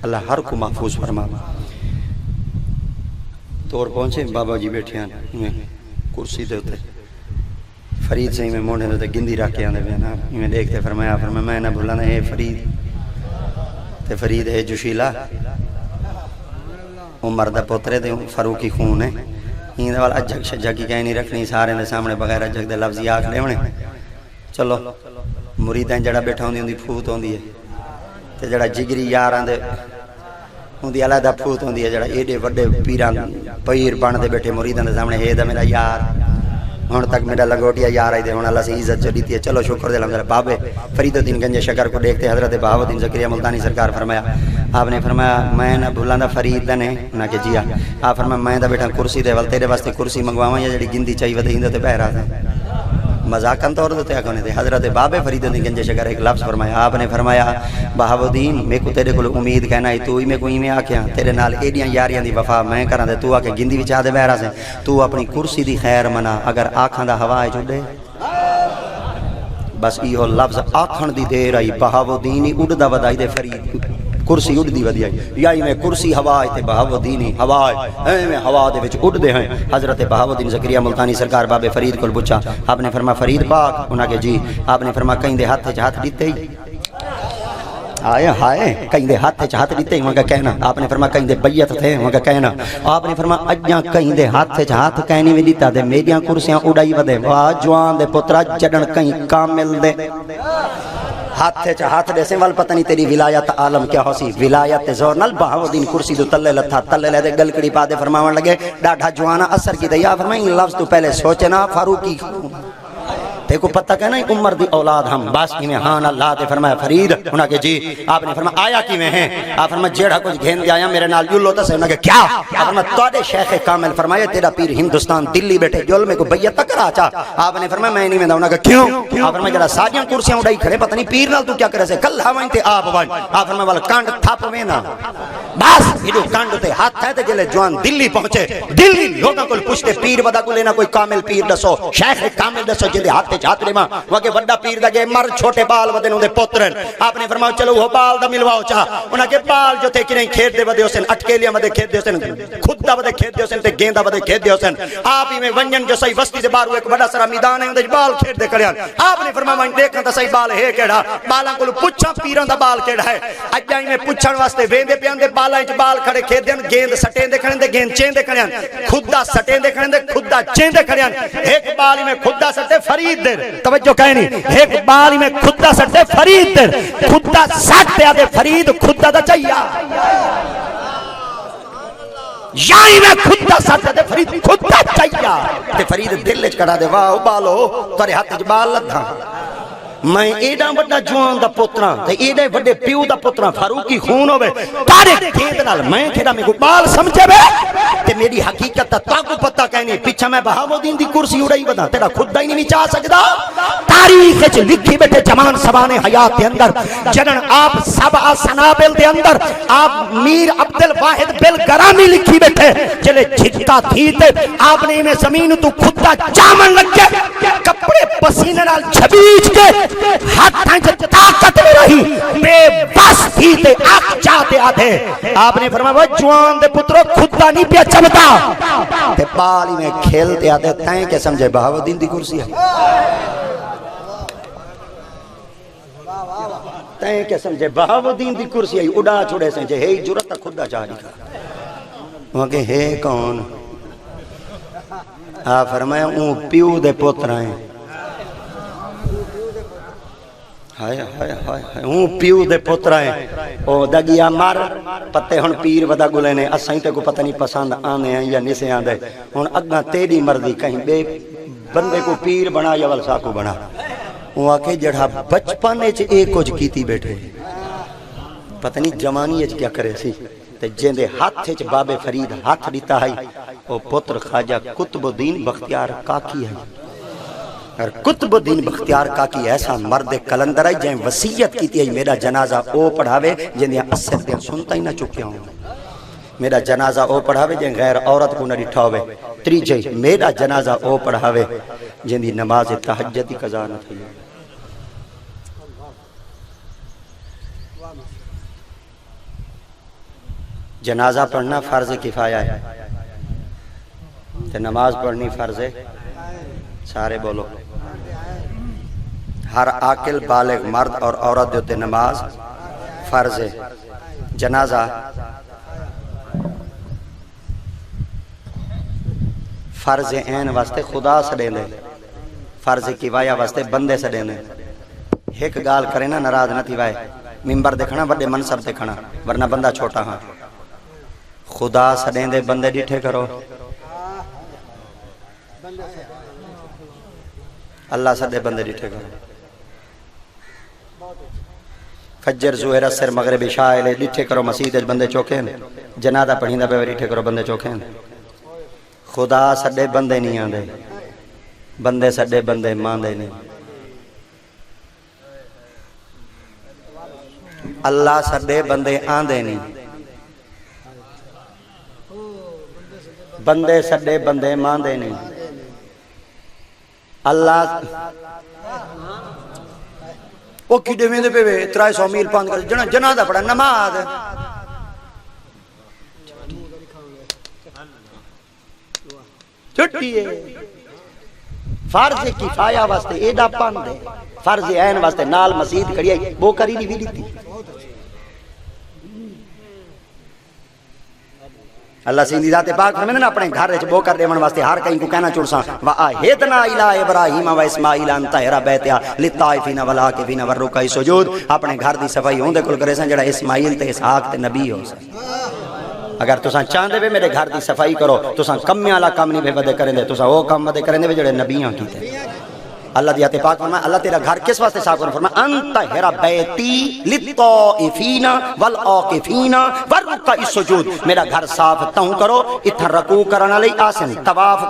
[SPEAKER 1] اللہ ہر کو محفوظ فرما توڑ پہنچے بابا جی بیٹھے ہیں کرسی دے ہوتے فرید سے میں موڑے دے گندی رکھ کے آنے بینا میں دیکھتے فرمایا میں نہ بھولانا ہے فرید تے فرید ہے جوشیلا عمر دا پوترے دے فاروقی خون ہے این والا جگ شجا کی کہیں نہیں رکھنی سارے دے سامنے بغیر جگ دے لفظی آکھ لے ہونے چلو مریدیں جڑا بیٹھا ہوندی ہوندی پھوت ہوندی ہے تے جڑا جگری یاراں دے ہوندی علیحدہ پھوت ہوندی ہے جڑا ایڈے وڈے پیران پیر بن دے بیٹھے مریداں دے سامنے ہے دا میرا یار ہون تک میرا لنگوٹیا یار آئی دے ہون اللہ سے عزت جو دیتی ہے چلو شکر دے الحمدللہ بابے فرید الدین گنج شکر کو دیکھتے حضرت بہاؤالدین زکریا ملتانی سرکار فرمایا آپ نے فرمایا میں نہ بھولاں دا فرید دا نے نہ کہ جیا آپ فرمایا میں دا بیٹھا کرسی دے ول تیرے واسطے کرسی منگواواں یا جڑی گندی چاہیے ودے ہندے تے بہ رہا تھا مذاقاً طور تے اکھنے تے حضرت بابے فرید الدین گنج شکر ایک لفظ فرمایا آپ نے فرمایا بہاؤالدین میں کو تیرے کول امید کہنا ہے تو ہی میں کوئی میں آکھیا تیرے نال ایڈیاں یاریاں دی وفا میں کراں تے تو آ کے گندی وچ آ دے بہ رہا سے تو اپنی کرسی دی خیر منا اگر آکھاں دا ہوا چڈے بس ایہو لفظ آکھن دی دیر آئی بہاؤالدین ہی اڑدا ودائی دے فرید کرسی اڑ دی ودی آئی یا میں کرسی ہوا تے بہاؤالدین ہی ہوا میں ہوا دے وچ اڑ دے ہیں حضرت بہاؤالدین زکریا ملتانی سرکار بابے فرید کول پوچھا آپ نے فرمایا فرید پاک انہاں کے جی آپ نے فرمایا کہیں دے ہاتھ وچ ہاتھ دیتے ہی آئے ہائے کہیں دے ہاتھ وچ ہاتھ دیتے ہی وہاں کا کہنا آپ نے فرمایا کہیں دے بیعت تھے وہاں کا کہنا آپ نے فرمایا اجاں کہیں دے ہاتھ وچ ہاتھ کہنی وی دیتا دے میریاں کرسیاں اڑائی ودے واہ جوان دے پترا جڑن کہیں کامل دے ہاتھ دے سے وال پتہ نہیں تیری ولایت عالم کیا ہو سی ولایت زور نال بہاؤالدین کرسی تو تلے لتھا تلے لے دے گلکڑی پا دے فرماون لگے ڈاڈھا جوانا اثر کی دیا فرمائیں لفظ تو پہلے سوچے نا فاروقی تے کو پتہ کہنا ہے عمر دی اولاد ہم باس کی میں ہاں اللہ تے فرمایا فرید انہاں کے جی آپ نے فرمایا آیا کی میں ہیں آپ فرمایا جیڑا کچھ گھین دے آیا میرے نال یلو تے انہاں کے کیا آپ فرمایا تواڈے شیخ کامل فرمایا تیرا پیر ہندوستان دلی بیٹھے جول میں کو بیعت تک کرا چا آپ نے فرمایا میں نہیں ویندا انہاں کے کیوں آپ فرمایا جڑا ساجیاں کرسیاں اڑائی کھڑے پتہ نہیں پیر نال تو کیا کرے سے کل ہاں تے آپ وان آپ فرمایا والا کانڈ تھاپ وینا بس ایڈو کانڈ تے ہاتھ ہے تے جلے جوان دلی پہنچے دلی لوگاں کول پوچھتے پیر ودا کو لینا کوئی کامل پیر دسو شیخ کامل دسو جے ہاتھ تے ہاتھ لیما وگے بڑا پیر دا گے مر چھوٹے بال ودے نوں دے پوترن آپ نے فرمایا چلو وہ بال دا ملواؤ چا انہاں کے بال جو تھے کہ نہیں کھیت دے ودے حسین اٹکیلیاں ودے کھیت دے حسین خود دا ودے کھیت دے حسین تے گیندا ودے کھیت دے حسین آپ ہی میں ونجن جو صحیح بستی دے باہر ایک بڑا سارا میدان ہے اندے بال کھیت دے کڑیاں آپ نے فرمایا میں دیکھاں تے صحیح بال ہے کیڑا بالاں کول پوچھاں پیراں دا بال کیڑا ہے اج میں پوچھن واسطے ویندے پیاندے بالاں وچ بال کھڑے کھیت دے گیند سٹیں دے کھڑے تے گیند چین دے کھڑے خود دا سٹیں دے کھڑے تے خود دا چین دے کھڑے ایک بال میں خود دا سٹے فرید دے توجہ کہنی ایک بال میں خدا سٹے فرید در خدا سٹے آدھے فرید خدا دا چاہیا یائی میں خدا سٹے دے فرید خدا چاہیا تے فرید دل اچ کڑا دے واہ بالو تارے ہاتھ اچ بال لدھا میں ایڈا بڑا جوان دا پتراں تے ایڈے بڑے پیو دا پتراں فاروقی خون ہوے تارے گیند نال میں کھڑا میں کو بال سمجھے وے تے میری حقیقت تا کو پتہ کہنی پیچھے میں بہاؤالدین دی کرسی اڑائی ودا تیرا خدا ہی نہیں چاہ سکدا تاریخ وچ لکھی بیٹھے جمان سبانے حیات دے اندر جنن آپ سبع سنابل دے اندر آپ میر عبد الواحد بالگرامی لکھی بیٹھے چلے جھٹکا تھی تے آپ نے میں زمین تو خدا جامن لگے کپڑے پسینے نال چھبیچ کے ہاتھاں وچ طاقت میں رہی بے بس تھی تے آنکھ جاتے آدھے آپ نے فرمایا وہ جوان دے پترو خدا نہیں پیا چمتا تے بالی میں کھیلتے آدھے تائیں کہ سمجھے بہاؤالدین دی کرسی ہے تائیں کہ سمجھے بہاؤالدین دی کرسی ہے اڑا چھوڑے سمجھے ہے جرت خدا چاہ لکھا وہاں کہ ہے کون آپ فرمایا اون پیو دے پتر ہیں ہائے ہائے ہائے ہوں پیو دے پتر ہیں او دگیا مر پتے ہن پیر ودا گلے نے اساں تے کو پتہ نہیں پسند آنے ہیں یا نسے آندے ہن اگاں تیری مرضی کہیں بے بندے کو پیر بنا یا ولسا کو بنا وہ آکے جڑا بچپن وچ اے کچھ کیتی بیٹھے پتہ نہیں جوانی وچ کیا کرے سی تے جیندے ہاتھ وچ بابے فرید ہاتھ دیتا ہے او پتر خواجہ قطب الدین بختیار کاکی ہے اور قطب الدین بختیار کاکی ایسا مرد کلندر ہے جہیں وصیت کیتی ہے میرا جنازہ او پڑھاوے جندیاں اثر دیں سنتا ہی نہ چکیا ہوں میرا جنازہ او پڑھاوے جہیں غیر عورت کو نہ ڈٹھا ہوئے تریجے میرا جنازہ او پڑھاوے جندی نماز تہجد کی قضا نہ تھی جنازہ پڑھنا فرض کفایہ ہے تے نماز پڑھنی فرض ہے سارے بولو ہر عاقل بالغ مرد اور عورت دیتے نماز فرض ہے جنازہ فرض عین واسطے خدا سڑیں دے فرض کفایہ واسطے بندے سڑیں دے ایک گال کرے نا ناراض نہ تھی وائے ممبر دیکھنا بڑے منصب دیکھنا ورنہ بندہ چھوٹا ہاں خدا سڑیں دے بندے ڈیٹھے کرو اللہ سدے بندے ڈیٹھے کرو فجر ظہر اثر مغرب عشاء لے ڈیٹھے کرو مسجد بندے چوکے ہیں جنازہ پڑھیندا پہ ڈیٹھے کرو بندے چوکے ہیں خدا سدے بندے نہیں آندے بندے سدے بندے ماندے نہیں اللہ سدے بندے آندے نہیں بندے سدے بندے ماندے نہیں اللہ وہ کیڑے میں دے پہ 300 میل پاند کر جنازہ پڑھا نماز چھٹی ہے فرض کفایہ واسطے ایڈا پاند ہے فرض عین واسطے نال مسجد کھڑی ہے وہ کری نہیں بھی دیتی اللہ سیندی ذات پاک فرمائے نا اپنے گھر وچ بو کر دیون واسطے ہر کہیں کو کہنا چڑساں واہدنا الی ابراہیم و اسماعیل ان طہر بیتہ للطائفین والعاکفین والرکع السجود اپنے گھر دی صفائی ہوندے کول کرے سن جڑا اسماعیل تے اسحاق تے نبی ہو سن اگر تساں چاہندے وے میرے گھر دی صفائی کرو تساں کم والا کام نہیں ودے کریں دے تساں او کام ودے کریں دے جڑے نبیاں کیتے اللہ دی ذات پاک فرمایا اللہ تیرا گھر کس واسطے صاف کرنا فرمایا انت ہرا بیتی للطائفین والعاکفین والرکع السجود میرا گھر صاف توں کرو اتھا رکوع کرن والے آسن طواف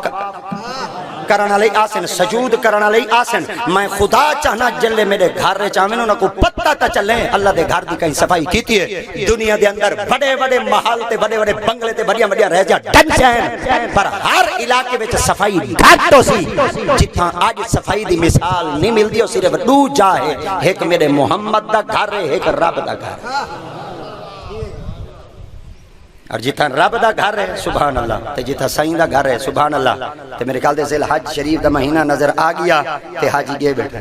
[SPEAKER 1] کرن والے آسن سجود کرن والے آسن میں خدا چاہنا جلے میرے گھر وچ آویں نہ کو پتہ تا چلے اللہ دے گھر دی کہیں صفائی کیتی ہے دنیا دے اندر بڑے بڑے محل تے بڑے بڑے بنگلے تے بڑیاں بڑیاں رہ جا ڈن جائیں پر ہر علاقے وچ صفائی گھٹ ہو سی جتھاں اج صفائی دی مثال نہیں ملدی او صرف دو جا ہے ایک میرے محمد دا گھر ہے ایک رب دا گھر اور جتھا رب دا گھر ہے سبحان اللہ تے جتھا سائیں دا گھر ہے سبحان اللہ تے میرے خیال دے ذل حج شریف دا مہینہ نظر آ گیا تے حاجی گئے بیٹھے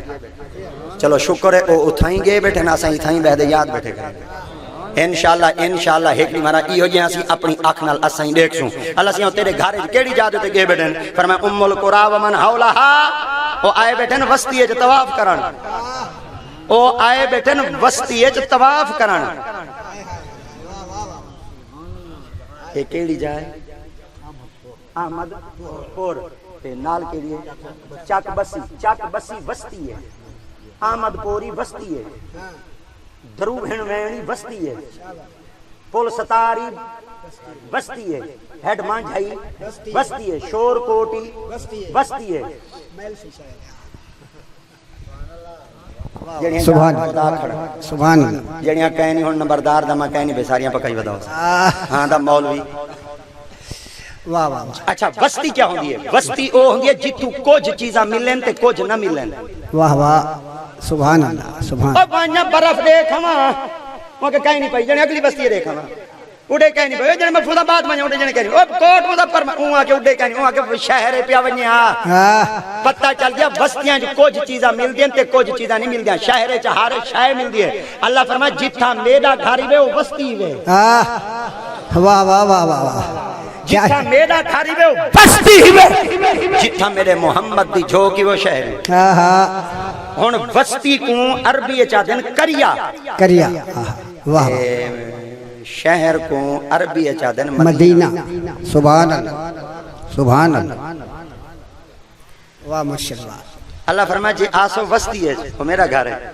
[SPEAKER 1] چلو شکر ہے او اتھائیں گئے بیٹھے نا سائیں اتھائیں بہدے یاد بیٹھے کریں انشاءاللہ ایک نہیں مارا ایہو جہاں سی اپنی آنکھ نال اسائیں دیکھ سوں اللہ سیاں تیرے گھر کیڑی جادو تے گئے بیٹھے فرمایا ام القرى ومن حولها او آئے بیٹھے وسطی وچ طواف کرن او آئے بیٹھے وسطی وچ طواف کرن یہ کیڑی جائے احمد پور تے نال کیڑی ہے چک بسی وسطی ہے احمد پوری وسطی ہے درو بھن وینی وسطی ہے پل ستاری وسطی ہے ہیڈ مانجھائی وسطی ہے شور کوٹی وسطی ہے
[SPEAKER 2] سبحان اللہ
[SPEAKER 1] جڑیاں کہیں نہیں ہن نمبردار دا میں کہیں نہیں بے ساریاں پکائی وداؤ ہاں دا مولوی
[SPEAKER 2] واہ واہ
[SPEAKER 1] اچھا وسطی کیا ہوندی ہے وسطی او ہوندی ہے جتو کچھ چیزاں ملن تے کچھ نہ ملن
[SPEAKER 2] واہ واہ سبحان اللہ سبحان
[SPEAKER 1] او بانیا برف دیکھاں وہ کہ کہیں نہیں پئی جنے اگلی بستی دیکھاں اڑے کہیں نہیں پئی جنے میں فودا بعد میں اڑے جنے کہیں او کوٹ مظفر میں اوں آ کے اڑے کہیں اوں آ کے شہر پیا ونیا پتہ چل گیا بستیاں جو کچھ چیزاں ملدیاں تے کچھ چیزاں نہیں ملدیاں شہر چ ہر شے ملدی ہے اللہ فرمایا جتھا میرا گھر وے او بستی وے
[SPEAKER 2] واہ واہ واہ واہ
[SPEAKER 1] جتھا میرا گھر وے او بستی وے جتھا میرے محمد دی جھوکی وہ شہر ہن وسطی کو عربی چا دین کریا
[SPEAKER 2] کریا واہ
[SPEAKER 1] شہر کو عربی چا دین
[SPEAKER 2] مدینہ سبحان اللہ سبحان اللہ واہ ماشاءاللہ
[SPEAKER 1] اللہ فرمایا جی آسو وسطی ہے وہ میرا گھر ہے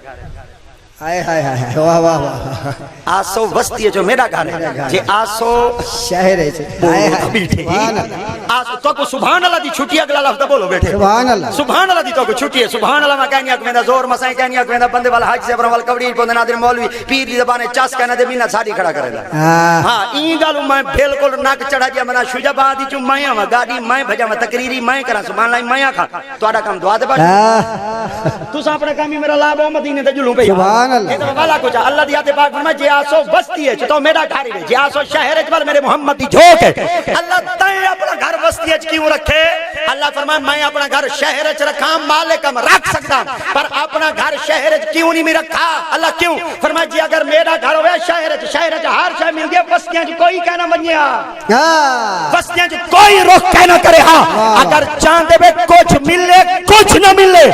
[SPEAKER 2] ہائے ہائے ہائے واہ واہ واہ
[SPEAKER 1] آسو وسطی ہے جو میرا گھر ہے جی آسو
[SPEAKER 2] شہر ہے ہائے ہائے سبحان اللہ
[SPEAKER 1] آسو تو کو سبحان اللہ دی چھٹی اگلا لفظ بولو بیٹھے
[SPEAKER 2] سبحان اللہ
[SPEAKER 1] سبحان اللہ دی تو کو چھٹی ہے سبحان اللہ میں کہنی اک میں زور مسائیں کہنی اک میں بندے والا حج سے ابرم والکوڑی پوندے نادر مولوی پیر دی زبانے چاس کہنا دے مینا ساڑی کھڑا کرے دا ہاں این گالو میں بالکل ناک چڑھا دیا منا شجبہ دی چوں میں آواں گاڑی میں بھجا میں تقریری میں کرا سبحان اللہ میں کھا تو آڑا کام دعا دے باٹھ تو سا اپنا کامی میرا لاب ہو مدینے تے جلوں پہ
[SPEAKER 2] سبحان اللہ
[SPEAKER 1] یہ تو والا کچھ اللہ دی آتے پاک فرمائے جی آسو بستی ہے تو میرا گھر ہے جی آسو شہر ہے میرے محمد دی جھوک ہے اللہ تائیں اپنا گھر بستی ہے کیوں رکھے اللہ فرمائے میں اپنا گھر شہر ہے رکھا مالکم رکھ سکتا پر اپنا گھر شہر ہے کیوں نہیں میں رکھا اللہ کیوں فرمائے جی اگر میرا گھر ہوئے شہر ہے ہر شہر مل گیا بستیاں جو کوئی کہنا بنیا بستیاں جو کوئی رخ کہنا کرے ہاں اگر چاندے میں کچھ ملے کچھ نہ ملے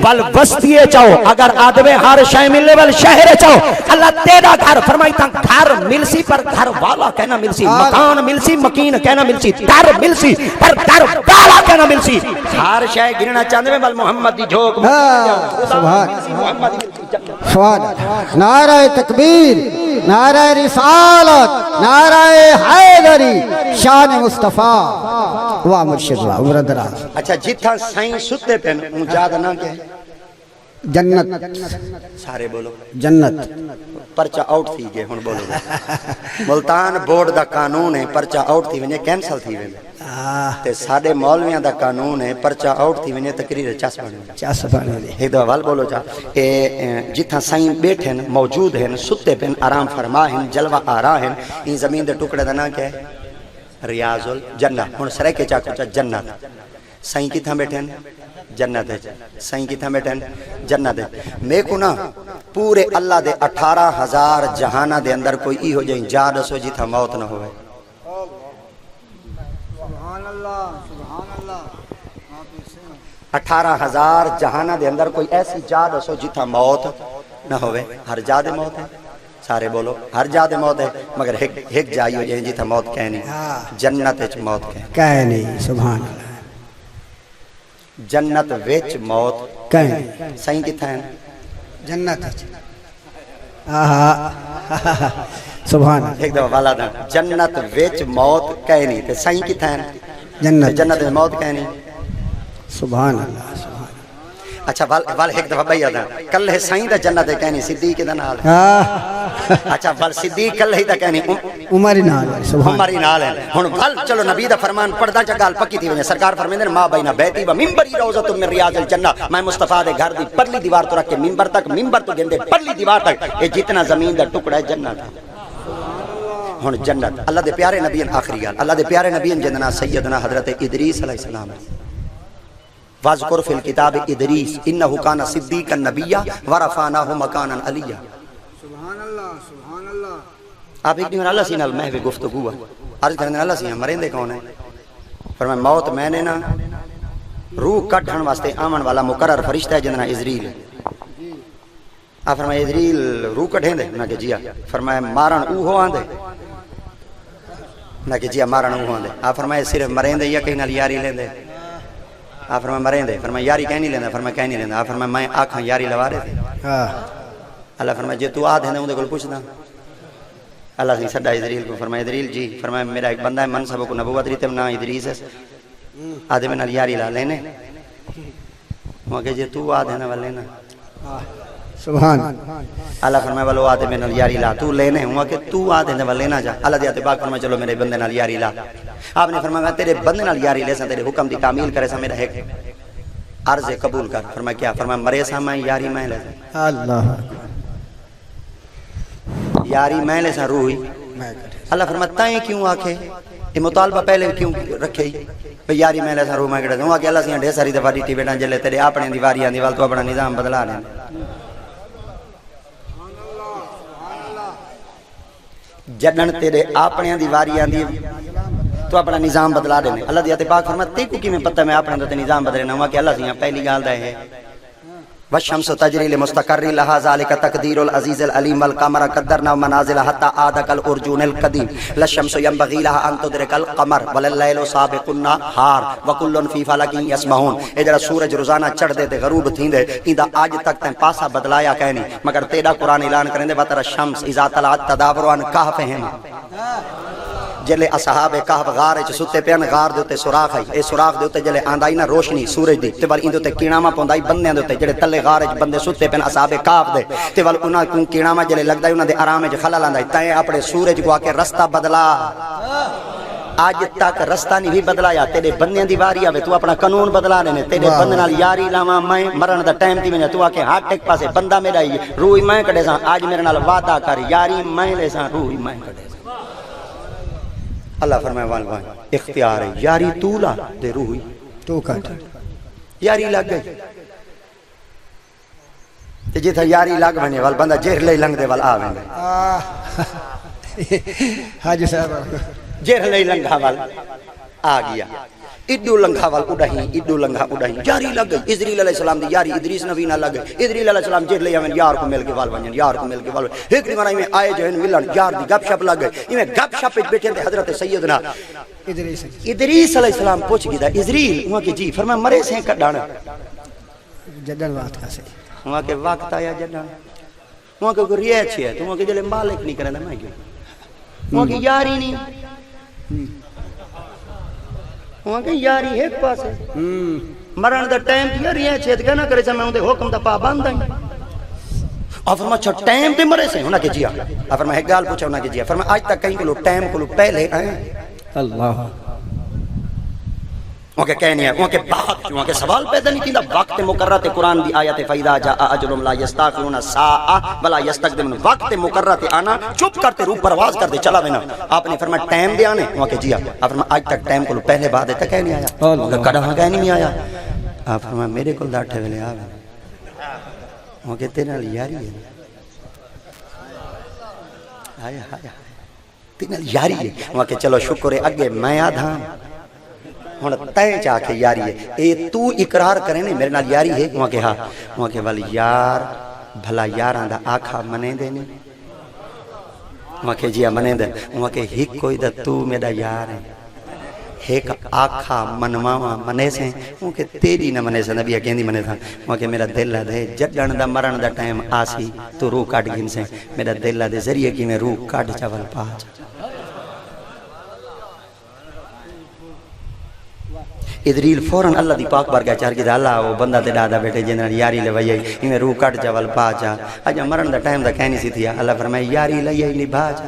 [SPEAKER 1] بل بستی ہے چاہو اگر آدھوے ہر شہر ملے بل شہر ہے چاہو اللہ تیرا گھر فرمائی تا گھر ملسی پر گھر والا کہنا ملسی مکان ملسی مکین کہنا ملسی در ملسی پر در والا کہنا ملسی ہر شے گرنا چاندے میں بل محمد دی جھوک
[SPEAKER 2] سبحان سبحان نعرہ تکبیر نعرہ رسالت نعرہ حیدری شان مصطفیٰ واہ مرشد اللہ عمر دراز
[SPEAKER 1] اچھا جتھا سائیں ستے پہ مجاد نہ کہ
[SPEAKER 2] جنت
[SPEAKER 1] سارے بولو
[SPEAKER 2] جنت
[SPEAKER 1] پرچہ آؤٹ تھی گئے ہن بولو ملتان بورڈ دا قانون ہے پرچہ آؤٹ تھی ونے کینسل تھی ونے تے ساڑے مولویاں دا قانون ہے پرچہ آؤٹ تھی ونے تقریر چاس بنے ایک دو حوال بولو جا جتھا سائیں بیٹھیں موجود ہیں ستے پہ آرام فرما ہیں جلوہ آرا ہیں ان زمین دے ٹکڑے دا نا کہ ریاض الجنہ ہن سرے کے چاکو چا جنت سائیں کی تھا بیٹھیں جنت ہے سائیں کی تھا بیٹھیں جنت ہے میں کو نا پورے اللہ دے 18,000 جہانہ دے اندر کوئی ای ہو جائیں جا دسو جی تھا موت نہ ہوئے
[SPEAKER 2] سبحان اللہ سبحان اللہ
[SPEAKER 1] 18,000 جہانہ دے اندر کوئی ایسی جا دسو جی تھا موت نہ ہوئے ہر جا دے موت ہے سارے بولو ہر جا دے موت ہے مگر ایک جائی ہو جائیں جی تھا موت کہنی جنت ہے موت
[SPEAKER 2] کہنی سبحان اللہ
[SPEAKER 1] جنت ویچ موت
[SPEAKER 2] کہیں
[SPEAKER 1] سائیں کی تھا
[SPEAKER 2] جنت سبحان
[SPEAKER 1] ایک دفعہ والا تھا جنت ویچ موت کہنی تے سائیں کی تھا
[SPEAKER 2] جنت
[SPEAKER 1] جنت ویچ موت کہنی
[SPEAKER 2] سبحان اللہ
[SPEAKER 1] اچھا وال ایک دفعہ بھئی آدھا کل ہے سائیں دا جنت ہے کہنی صدیق دا نال ہے اچھا وال صدیق کل ہے دا کہنی
[SPEAKER 2] عمر نال ہے سبحان
[SPEAKER 1] عمر نال ہے ہن وال چلو نبی دا فرمان پڑھدا چگال پکی تھی ونے سرکار فرمیندے ماں بینا بیتی و منبری روضۃ من ریاض الجنہ میں مصطفیٰ دے گھر دی پرلی دیوار تو رکھ کے منبر تک منبر تو گندے پرلی دیوار تک اے جتنا زمین دا ٹکڑا ہے جنت ہے ہن جنت اللہ دے پیارے نبی آخری گل اللہ دے پیارے نبی جننا سیدنا حضرت ادریس علیہ السلام واذکر فی الکتاب ادریس انہو کان صدیقا نبیا ورفعناہ مکانا علیا
[SPEAKER 2] سبحان اللہ سبحان اللہ
[SPEAKER 1] آپ ایک دن اللہ سی نال محو گفتگو عرض کرنے اللہ سی مرندے کون ہیں فرمائے موت میں نے نا روح کٹھن واسطے آمن والا مقرر فرشتہ ہے جننا عزریل آپ فرمائے عزریل روح کٹھیں دے نہ کہ جیا فرمائے مارن اوہو آن دے نہ کہ جیا مارن اوہو آن دے آپ فرمائے صرف مرندے یا کہیں نال یاری لیں دے آپ فرمائے مرین دے فرمائے یاری کہیں نہیں لیندہ فرمائے کہیں نہیں لیندہ آپ فرمائے میں آنکھاں یاری لوا رہے تھے اللہ فرمائے جے تو آدھ ہے اندھے کل پوچھنا اللہ سے سڑا ادریل کو فرمائے ادریل جی فرمائے میرا ایک بندہ ہے منصب کو نبوت ریتے نا ادریس ہے آدھے میں نال یاری لا لینے وہاں کہ جے تو آدھ ہے نا لینا
[SPEAKER 2] سبحان
[SPEAKER 1] اللہ فرمائے والو آدھے میں نال یاری لا تو لینے ہوا کہ تو آدھے نا لینا جا اللہ دیاتے پاک فرمائے چلو میرے بندے نال یاری لا آپ نے فرمایا تیرے بندے نال یاری لے سا تیرے حکم دی تعمیل کرے سا میرا ایک عرض قبول کر فرمایا کیا فرمایا مرے سا میں یاری میں لے سا
[SPEAKER 2] اللہ
[SPEAKER 1] یاری میں لے سا روحی اللہ فرمایا تائیں کیوں آکھے یہ مطالبہ پہلے کیوں رکھے ہی یاری میں لے سا روح میں کڑے ہوں آکے اللہ سے ڈھے ساری دفعہ ڈیٹی بیٹھا جلے تیرے اپنے دیواری آن دیوال تو اپنا نظام بدلا لیں جڑن تیرے اپنے دیواری آن دیوال تو اپنا نظام بدلا دینے اللہ دیتے پاک فرماتے تے کو کی میں پتہ میں اپنے دوتے نظام بدلے نہ ہوا کہ اللہ سے یہاں پہلی گال دائے ہے والشمس تجری لمستقر لها ذلك تقدیر العزیز العلیم والقمر قدرنا منازل حتى عاد كالارجون القدیم لا الشمس ينبغي لها ان تدرك القمر ولا الليل سابق النهار وكل في فلك يسبحون. اے جڑا سورج روزانہ چڑھدے تے غروب تھیندے ایندا اج تک تے پاسا بدلایا کہ نہیں، مگر تیرا قرآن اعلان کرندے وتر الشمس اذا طلعت تدابر عن كهفهم. جلے اصحاب کہف غار وچ ستے پین، غار دے اوتے سوراخ ہے، اے سوراخ دے اوتے جلے آندائی نا روشنی سورج دی تے ول ایندے اوتے کیناما پوندائی بندیاں دے اوتے جڑے تلے غار وچ بندے ستے پین اصحاب کہف دے تے ول انہاں کو کیناما جلے لگدا انہاں دے آرام وچ خلل آندا تے اپنے سورج کو آ کے رستہ بدلا. آج تک رستہ نہیں بھی بدلایا، تیرے بندیاں دی واری آوے تو اپنا قانون بدلا لینے، تیرے بندے نال یاری لاواں میں مرن دا ٹائم دی وجہ تو آ کے ہاتھ ایک پاسے بندہ میرا ہی روح میں کڈے ساں، آج میرے نال وعدہ کر یاری میں لے ساں روح میں کڈے. اللہ فرمائے والوان اختیار ہے، یاری تو لا دے روحی
[SPEAKER 2] تو کٹ
[SPEAKER 1] یاری لگ گئی تے جتھا یاری لگ بنے وال بندہ جہر لے لنگ دے وال آ ویندے.
[SPEAKER 2] حاجی صاحب
[SPEAKER 1] جہر لے لنگا وال آ گیا، ایڈو لنگا وال اڈہیں، ایڈو لنگا اڈہیں، یاری لگ گئی. اسرائیل علیہ السلام دی یاری ادریس نبی نہ لگ گئی. اسرائیل علیہ السلام جہر لے آویں یار کو مل کے وال ونجن، یار کو مل کے وال ایک دی معنی میں آئے جو ہیں ملن یار دی گپ شپ لگ گئی. ایویں گپ شپ وچ بیٹھے تے حضرت سیدنا ادریس علیہ السلام پوچھ گیا اسرائیل وہاں کہ جی فرمایا مرے سے کڈن
[SPEAKER 2] جدن وقت کا سے
[SPEAKER 1] وہاں کے وقت آیا جدن وہاں کے کوئی ریچ ہے تو وہاں کے جلے مالک نہیں کرنا میں کیوں وہاں کی یاری نہیں، وہاں کی یاری ایک پاس ہے مرن دا ٹائم دیا ریچ ہے تو کہنا کرے سے میں اندے حکم دا پابند ہیں. اور فرما اچھا ٹائم دے مرے سے ہونا کہ جیا، اور فرما ایک گال پوچھا ہونا کہ جیا، فرما آج تک کہیں کو لو ٹائم کو لو پہلے آئے
[SPEAKER 2] اللہ
[SPEAKER 1] وہاں کے کہنے ہیں وہاں کے بات وہاں کے سوال پیدا نہیں کیندہ وقت مقررت قرآن دی آیت فَإِذَا جَاءَ أَجَلُهُمْ لَا يَسْتَأْخِرُونَ سَاعَةً وَلَا يَسْتَقْدِمُونَ. وقت مقررت آنا چپ کرتے روح پرواز کرتے چلا وینا. آپ نے فرمایا ٹائم دے آنے وہاں کے جیا، آپ فرمایا آج تک ٹائم کو پہلے بعد تک کہیں نہیں آیا، وہاں کے کڑا کہیں نہیں آیا. آپ فرمایا میرے کو لاٹھے ویلے آوے وہاں کے تیرے نال یاری ہے، آیا آیا تیرے نال یاری ہے وہاں کے چلو شکر ہے اگے میں آدھا ہن تے چاہ کے یاری ہے اے تو اقرار کرے نے میرے نال یاری ہے. وہاں کے ہاں وہاں کے والی یار بھلا یاراں دا آکھا منے دے نے وہاں کے جیا منے دے وہاں کے ہک کوئی دا تو میرا یار ہے ایک آکھا منواواں منے سے وہاں کے تیری نہ منے سے نبی کہندی منے تھا وہاں کے میرا دل دے جڈن دا مرن دا ٹائم آسی تو روح کٹ گن سے میرا دل دے ذریعے کی میں روح کٹ چاول پا ادریل فوراں اللہ دی پاک بارگاہ چار کے اللہ وہ بندہ تے دادا بیٹھے جنہاں یاری لے وئی ایویں روح کٹ چاول پا جا اج مرن دا ٹائم دا کہنی سی تھی اللہ فرمائے یاری لئی نبھا جا.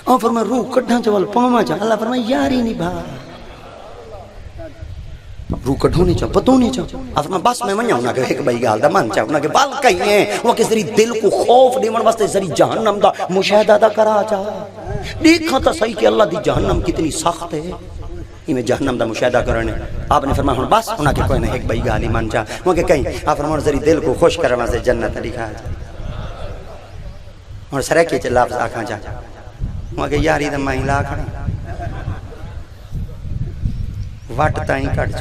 [SPEAKER 1] اور فرمایا روح کڈھاں چاول پاواں جا اللہ فرمائے یاری نبھا روح کڈھوں نہیں چاہ پتوں نہیں چاہ. فرمایا بس میں منیا ہونا کہ ایک بھائی گال دا من چاہ ہونا کہ بال کہیں ہیں وہ کہ ذری دل کو خوف دیون واسطے ذری جہنم دا مشاہدہ دا کرا چاہ دیکھا تا صحیح کہ اللہ دی جہنم کتنی سخت ہے میں جہنم دا مشاہدہ کرنے. آپ نے فرمایا ہن بس ہونا کہ کوئی نہ ایک بھائی گال ہی من چاہ وہ کہ کہیں آپ فرمایا ذری دل کو خوش کرنے واسطے جنت دکھا جا اور سرکی چ لفظ آکھاں چاہ وہاں کہ یاری دا مائی لا کھڑا وٹ تائیں کٹ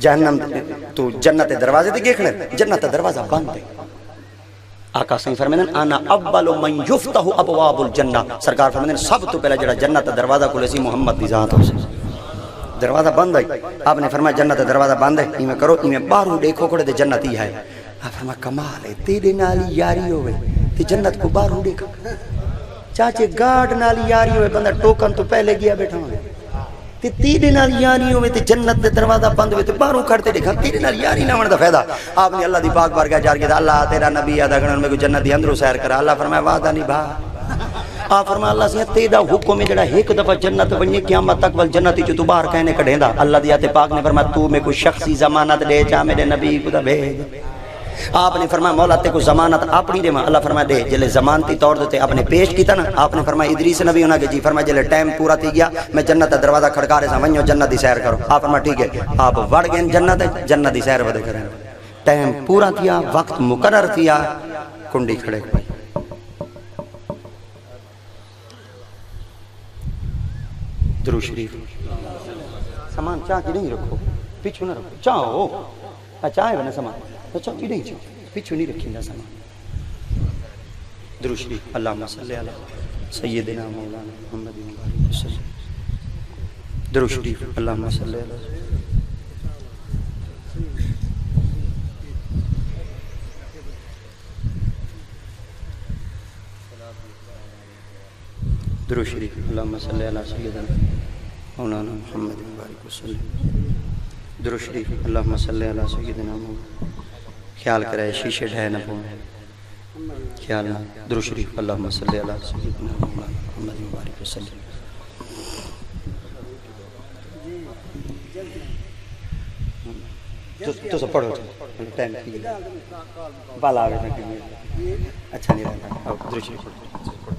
[SPEAKER 1] جہنم تو جنت دروازے تے دیکھنے جنت دروازہ بند ہے. آقا صلی اللہ علیہ وسلم انا اول من یفتح ابواب الجنہ سرکار فرماتے ہیں سب تو پہلا جڑا جنت دروازہ کھلے سی محمد دی ذات ہو سی دروازہ بند ہے. آپ نے فرمایا جنت دروازہ بند ہے ایویں کرو ایویں باہر دیکھو کھڑے تے جنت ہی ہے. آپ فرمایا کمال ہے تیرے نال یاری ہوے تے جنت کو باہر دیکھو چاچے گارڈ نال یاری ہوئے بندہ ٹوکن تو پہلے گیا بیٹھا ہوئے تے تیرے نال یاری ہوئے تے جنت دے دروازہ بند ہوئے تے باہروں کھڑتے دیکھا تیرے نال یاری نہ ہونے دا فائدہ. آپ نے اللہ دی پاک بارگاہ جار کے اللہ تیرا نبی آدھا گھنٹے میں کو جنت دی اندروں سیر کرا. اللہ فرمایا وعدہ نبھا. آپ فرمایا اللہ سے تیرا حکم ہے جڑا ایک دفعہ جنت بنی قیامت تک ول جنتی جو تو باہر کہنے کڈھیندا. اللہ دی آیت پاک نے فرمایا تو میں کو شخصی ضمانت دے جا میرے نبی کو دا بھیج. آپ نے فرمایا مولا تے کو ضمانت اپنی دے. اللہ فرمایا دے جلے ضمانتی طور تے آپ نے پیش کیتا نا. آپ نے فرمایا ادریس نبی ہونا کہ جی فرمایا جلے ٹائم پورا تھی گیا میں جنت دا دروازہ کھڑکا رہا ونجو جنت دی سیر کرو. آپ فرمایا ٹھیک ہے آپ وڑ گئے جنت دی سیر ودے کریں. ٹائم پورا تھیا وقت مقرر تھیا کنڈی کھڑے درود شریف سامان چاہ کے نہیں رکھو پیچھو نہ رکھو چاہو چاہے بنا سامان اچھا کی نہیں چاہو پیچھو نہیں رکھیں گا سامان درود شریف اللہم صلی علی سیدنا مولانا محمد مبارک وسلم درود شریف اللہم صلی علی درود شریف اللہم صلی علی سیدنا مولانا محمد مبارک وسلم درود شریف اللہم صلی علی سیدنا مولانا خیال کرے شیشے ڈھے نہ پونے خیال نہ درود شریف اللہم صلی علی سیدنا مولانا محمد مبارک وسلم تو سب پڑھو ٹائم کی بالا آگے نہ کی اچھا نہیں رہتا درود شریف